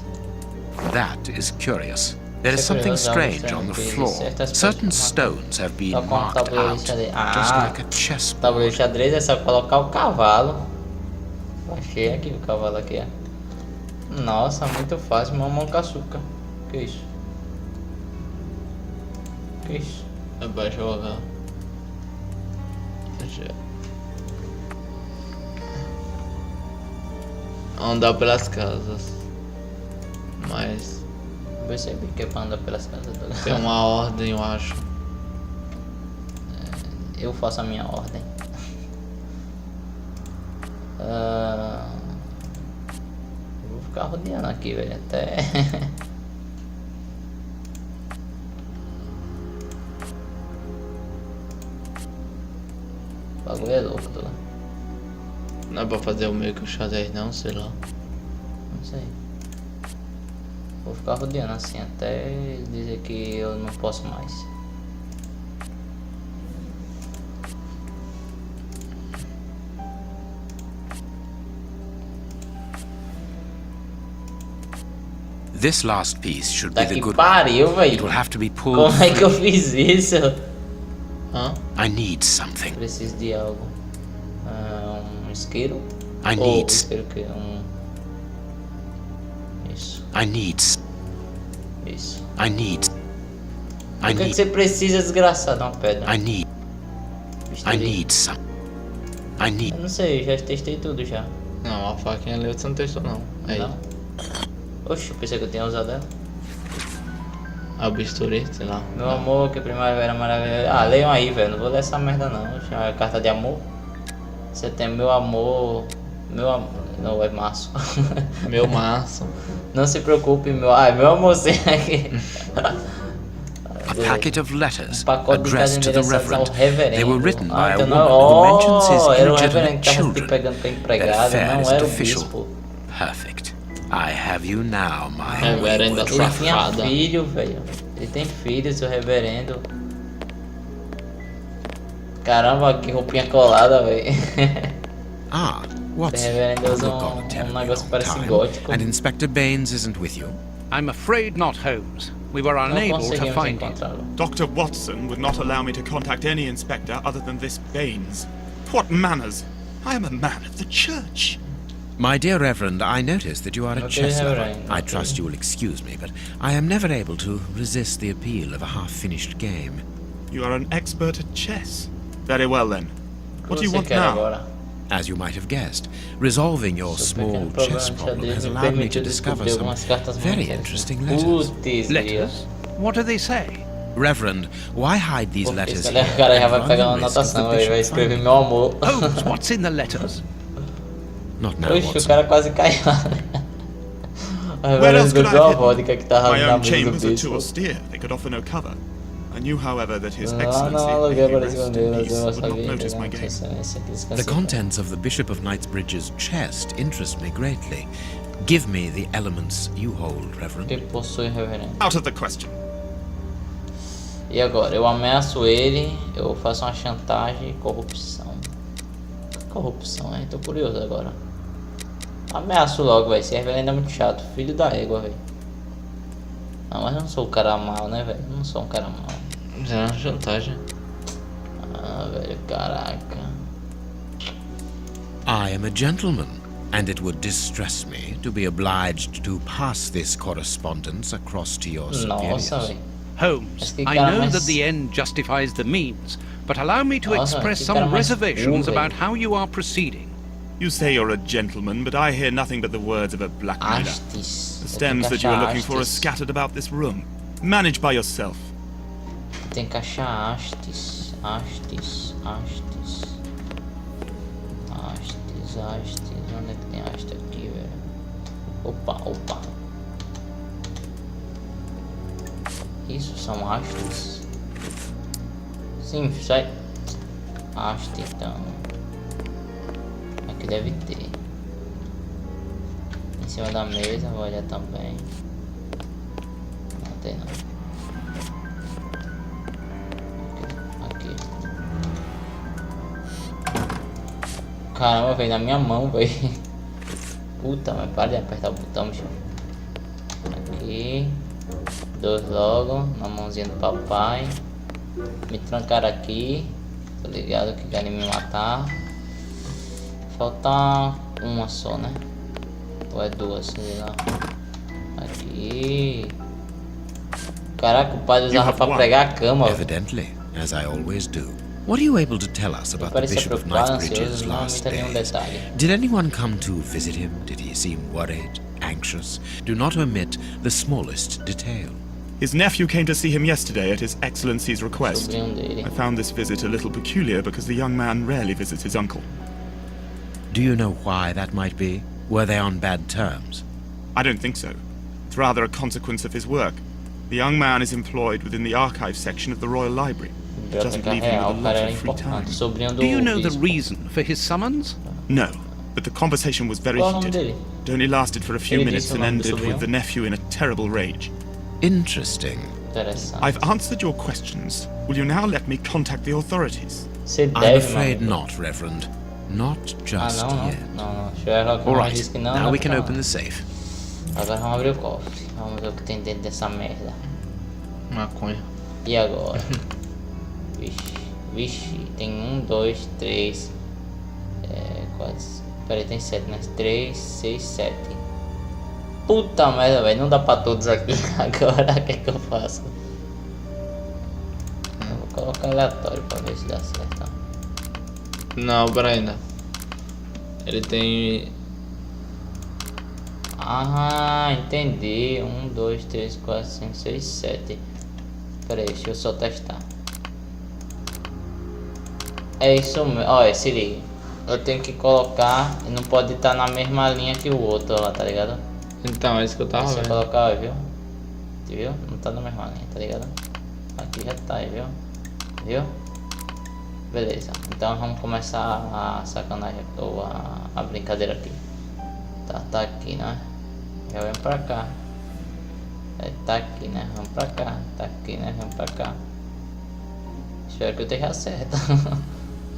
That is curious. There is Isso é something curioso, algo strange on the estranho, floor. certas coisas Certain marcadas. stones have been Tá com marked tabuleiro de out, xadrez. just like a chessboard. Tabuleiro de xadrez é só colocar o cavalo. Achei aqui o cavalo aqui, ó. Nossa, muito fácil, mamão com açúcar. Que isso? Que isso? É pra jogar. Andar pelas casas. Mas Percebi que é pra andar pelas casas do tem uma ordem, eu acho. Eu faço a minha ordem. Vou ficar rodeando aqui, velho, até... O bagulho é louco, tá? Não é pra fazer o meio que o xadrez não, sei lá. Não sei. Vou ficar rodeando assim até dizer que eu não posso mais. This last piece should Tá be the que good one. pariu, It will velho. have to be pulled Como é que eu free. fiz isso? Hã? I need something. Preciso de algo. Um isqueiro? I Ou need. isqueiro que Isso, I need. isso. I need. O I que, é que need. você precisa, desgraçado? Uma pedra. I need. I Bisturi. need some. I need. Eu não sei, já testei tudo já. Não, a faquinha ali você não testou não. Aí. Não? Oxe, eu pensei que eu tinha usado ela. A bisturi, sei lá. Meu amor, que primavera maravilhosa. Ah, leiam aí, velho. Não vou ler essa merda não. Chama a carta de amor. Você tem meu amor. Meu amor. Não, é março. Meu maço. Não se preocupe, meu. Ah, meu amor, sim aqui. A packet of letters Pacote de casa addressed to the endereçado ao Reverend. reverendo. They were written by a então woman não. who mentions his Era o illegitimate reverendo que tava se children. pegando pra Their empregada, affair não is era o official. bispo. Perfect. I have you now, my Reverendo wayward Ele tinha safada. filho, velho. Ele tem filho, seu reverendo. Caramba, que roupinha colada, velho. Ah, what's The reverendo usa You've got a terribly negócio long que parece time. gótico. And Inspector Baines isn't with you? I'm afraid not, Holmes. We were Não unable to conseguimos find him. encontrá-lo. Dr. Watson would not allow me to contact any inspector other than this Baines. What manners! I am a man of the church. My dear Reverend, I notice that you are a Okay, chess lover. Reverend, I okay. trust you will excuse me, but I am never able to resist the appeal of a half-finished game. You are an expert at chess. Very well then. O What que do you você want quer now? agora? As you might have guessed, resolving your Seu small pequeno problema chess de problem xadrez has me allowed me to permitiu discover descobrir some algumas cartas very muito interesting interessantes. letters. Putz, Letters? What do they say? Reverend, why hide these Porque letters esse here? cara já vai Run pegar the uma risk of the anotação, ele vai bishop escrever finding meu amor. Holmes, what's in the letters? Not now, Oxe, o Watson. cara quase caiu. Where else could I bebeu a have vodka que tava My na own mesa do chambers are too bispo. austere. They could offer no cover. I knew, however, that His Não, Excellency, não, may aluguel he para rest esconder, in mas peace, eu would not sabia. notice my game. The contents of the Bishop of Knightsbridge's chest interest me greatly. Give me the elements you hold, Reverend. Que possui reverendo. Out of the question. E agora? Eu ameaço ele, eu faço uma chantagem e corrupção. Que corrupção, hein? Tô curioso agora. Ameaço logo, velho. Esse velho ainda é muito chato. Filho da égua, velho. Não, mas eu não sou o cara mal, né, velho? Não sou um cara mal. Já é uma chantagem. Ah, velho, caraca. I am a gentleman, and it would distress me to be obliged to pass this correspondence across to your superiors. Nossa, velho. Holmes, que I cara know mais- that the end justifies the means, but allow me to Nossa, express que cara some mais reservations burro, about velho. how you are proceeding. You say you're a gentleman, but I hear nothing but the words of a blackmailer. Hastes. The stems that you are looking for are scattered about this room. Manage by yourself. Tem que achar hastes. Hastes. Hastes. Hastes. Hastes. Onde é que tem haste aqui, velho? Opa, opa. Isso são hastes? Sim, sai. Haste, então. Aqui deve ter. Em cima da mesa, vou olhar também. Não tem não. Aqui. Caramba, veio na minha mão, velho. Puta, mas para de apertar o botão, bicho. Aqui. 2 logo, na mãozinha do papai. Me trancaram aqui. Tô ligado que querem me matar. Falta uma só, né? Ou é 2, sei lá. Aqui. Caraca, o pai usava pra pregar a cama. Evidently, as I always do. What are you able to tell us about the Parecia Bishop of preocupado, Knightsbridge's ansioso, não last omita nenhum days? detalhe. Did anyone come to visit him? Did he seem worried, anxious? Do not omit the smallest detail. His nephew came to see him yesterday at His Excellency's request. Sobrinho dele. I found this visit a little peculiar because the young man rarely visits his uncle. Do you know why that might be? Were they on bad terms? I don't think so. It's rather a consequence of his work. The young man is employed within the archive section of the Royal Library. It doesn't leave him with a lot of free time. Sobrinho do Do you know the bispo. reason for his summons? No, but the conversation was very Qual o nome heated. dele? It only lasted for a few Ele minutes disse o and nome do ended with sobrinho? the nephew in a terrible rage. Interesting. Interessante. I've answered your questions. Will you now let me contact the authorities? Você I'm deve, afraid mano. not, Reverend. Not Ah, just não, yet. não. Sherlock All Holmes right, disse que não. now dá we can pra- open the safe. Agora vamos abrir o cofre. Vamos ver o que tem dentro dessa merda. Maconha. E agora? Vixe, vixe. Tem 1, 2, 3. Quase. Peraí, tem 7, né? 3, 6, 7. Puta merda, velho. Não dá pra todos aqui. Agora o que é que eu faço? Eu vou colocar aleatório pra ver se dá certo. Não, pera ainda. Ele tem... Ah, entendi. 1, 2, 3, 4, 5, 6, 7. Pera aí, deixa eu só testar. É isso mesmo. Olha, se liga. Eu tenho que colocar e não pode estar na mesma linha que o outro lá, tá ligado? Então, é isso que eu tava Se eu vendo. colocar, ó, viu? Viu? Não tá na mesma linha, tá ligado? Aqui já tá aí, viu? Viu? Beleza. Então vamos começar a sacanagem ou a brincadeira aqui. Tá aqui, né? Já vem pra cá. Tá aqui, né? Vamos pra cá. Tá aqui, né? Vamos pra cá. Espero que eu esteja certo.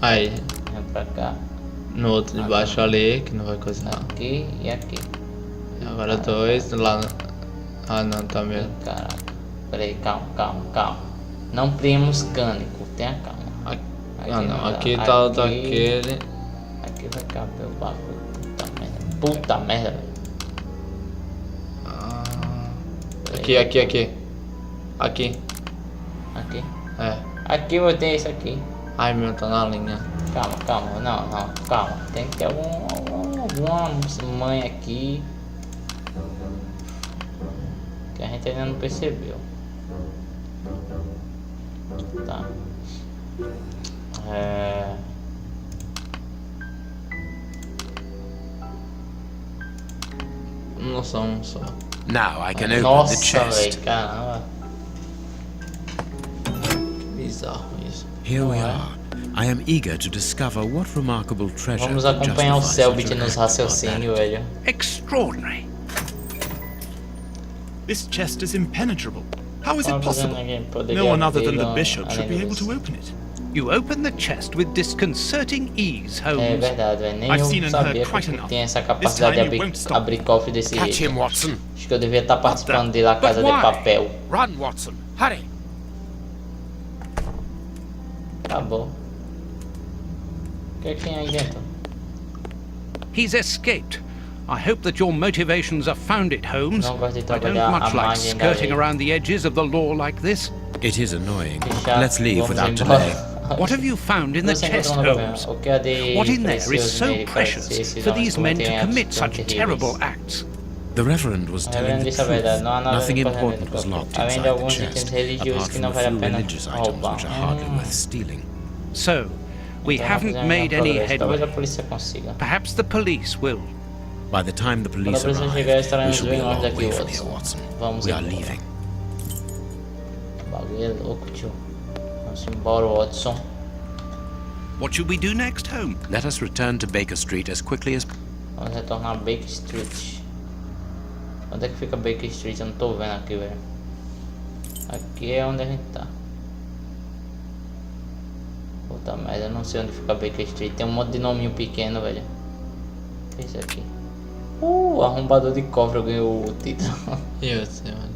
Aí, Vem pra cá. no outro de baixo ali, que não vai cozinhar. Aqui e aqui. Agora 2, lá no... Ah não, tá mesmo. Caraca. Pera aí, calma. Não primos cânico. Tenha calma. Aqui, Aqui ah não, não dá. aqui tá o Aqui. daquele. Aqui vai caber o bagulho. Puta merda, velho. Ah, Pera aí. aqui. Aqui. Aqui. É. Aqui eu tenho isso aqui. Ai meu, tá na linha. Calma. Não, calma. Tem que ter alguma mãe aqui que a gente ainda não percebeu. Tá. Nossa, um só. Now I can open the Nossa, chest. velho, caramba. Bizarro isso. Here we are. I am eager to discover what remarkable treasure Vamos could acompanhar o justify Selbit such a nos act on raciocínios, that. velho. Extraordinary. This chest is impenetrable. How is it Talvez possible? ninguém poderia No one other than the abri-lo, bishop should além be do able to bispo. open it. You open the chest with disconcerting ease, É Holmes. verdade, velho. Nem I've eu seen and sabia heard quite que enough. tem essa This capacidade de time you won't stop. abrir cofre desse Catch jeito. him, Watson. Acho que eu devia estar participando de La Casa de why? Papel. Run, Watson. Hurry. Tá bom. O que é que tem aí dentro? He's escaped. I hope that your motivations are founded, Holmes. Não gosto de I don't trabalhar much a like margem da skirting lei. around the edges of the law like this. It is annoying. Que chato. Let's leave Vamos without embora. delay. What have you found in the Você chest, encontrou no governo. Holmes? O que é de What in there is precioso so nele para ser precious esses for homens these men to cometerem commit atos tão such terríveis? terrible acts? The Reverend was telling Reverendo the disse a verdade, truth. não há nada Nothing de correndo important was dentro. locked Além de inside the alguns itens chest, religiosos apart que from não a vale a few pena religious items roubar. which are hardly worth stealing. So, we Então, haven't fazendo made any progresso. Talvez a headway. polícia consiga. Perhaps the police will. By the time the Quando a police polícia arrive, chegar, we estaremos shall be bem a longe long daqui, way from here, Watson. Watson. Vamos We are embora. leaving. O bagulho é louco, tio. Vamos embora, Watson. What should we do next, Holmes? Let us return to Baker Street as quickly as... Vamos retornar a Baker Street. Onde é que fica Baker Street? Eu não tô vendo aqui, velho. Aqui é onde a gente tá. Puta merda, eu não sei onde fica Baker Street. Tem um monte de nominho pequeno, velho. O que é isso aqui? Arrombador de cofre, eu ganhei o título. Eu sei, mano.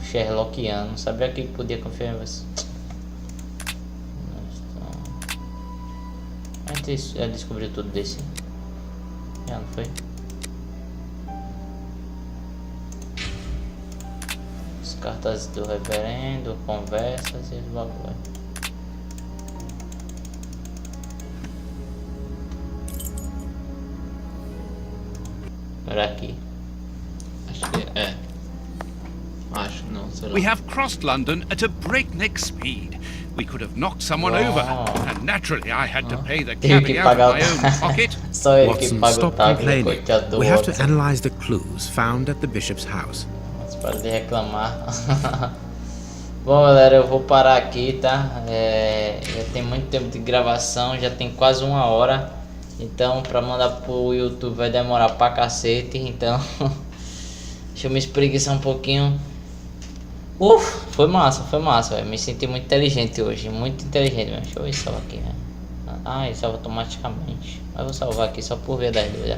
Sherlockiano, não sabia que podia confiar em você. A gente já descobriu tudo desse. Já não foi? As cartas do reverendo, conversas e os bagulho. Era aqui. Acho que é. Acho, não, sei lá. We have crossed London at a breakneck speed. We could have knocked someone Wow. over, and naturally I had to pay the Tive que cabbie out of pagar my own pocket. Só ele que Watson, paga o stop táxi, complaining. coitado do We have to Watson. analyze the clues found at the bishop's house. Mas para de reclamar. Bom, galera, eu vou parar aqui, tá? Já tem muito tempo de gravação, já tem quase 1 hora. Então, para mandar pro YouTube vai demorar pra cacete. Então, deixa eu me espreguiçar um pouquinho. Foi massa, velho. Me senti muito inteligente hoje, muito inteligente mesmo. Deixa eu ver se salva aqui, né? Ah, salva automaticamente. Mas vou salvar aqui só por ver das dúvidas.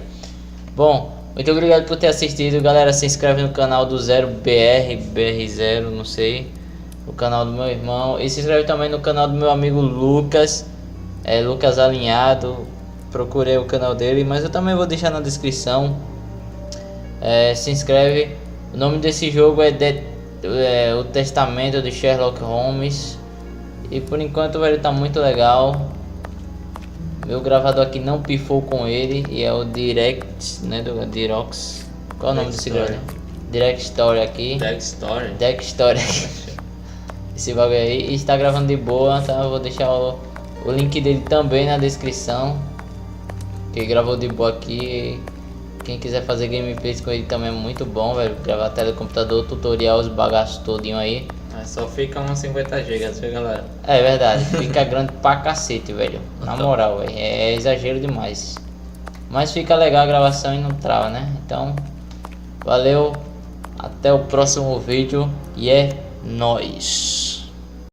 Bom, muito obrigado por ter assistido, galera. Se inscreve no canal do 0BR0, não sei. O canal do meu irmão. E se inscreve também no canal do meu amigo Lucas. Lucas Alinhado. Procurei o canal dele, mas eu também vou deixar na descrição. Se inscreve. O nome desse jogo é o Testamento de Sherlock Holmes. E por enquanto, velho, tá muito legal. Meu gravador aqui não pifou com ele. E é o Direct, né, do Dirox. Qual é o nome desse gravador? Direct Story aqui. Deck Story. Esse bagulho aí. E está gravando de boa, tá? Eu vou deixar o link dele também na descrição. Que gravou de boa aqui. Quem quiser fazer gameplays com ele também é muito bom, velho. Gravar tela, computador, tutorial, os bagaços todinho aí. Só fica uns 50 GB, viu, galera? É verdade, fica grande pra cacete, velho. Na moral, velho. É exagero demais. Mas fica legal a gravação e não trava, né? Então, valeu. Até o próximo vídeo. E é nóis.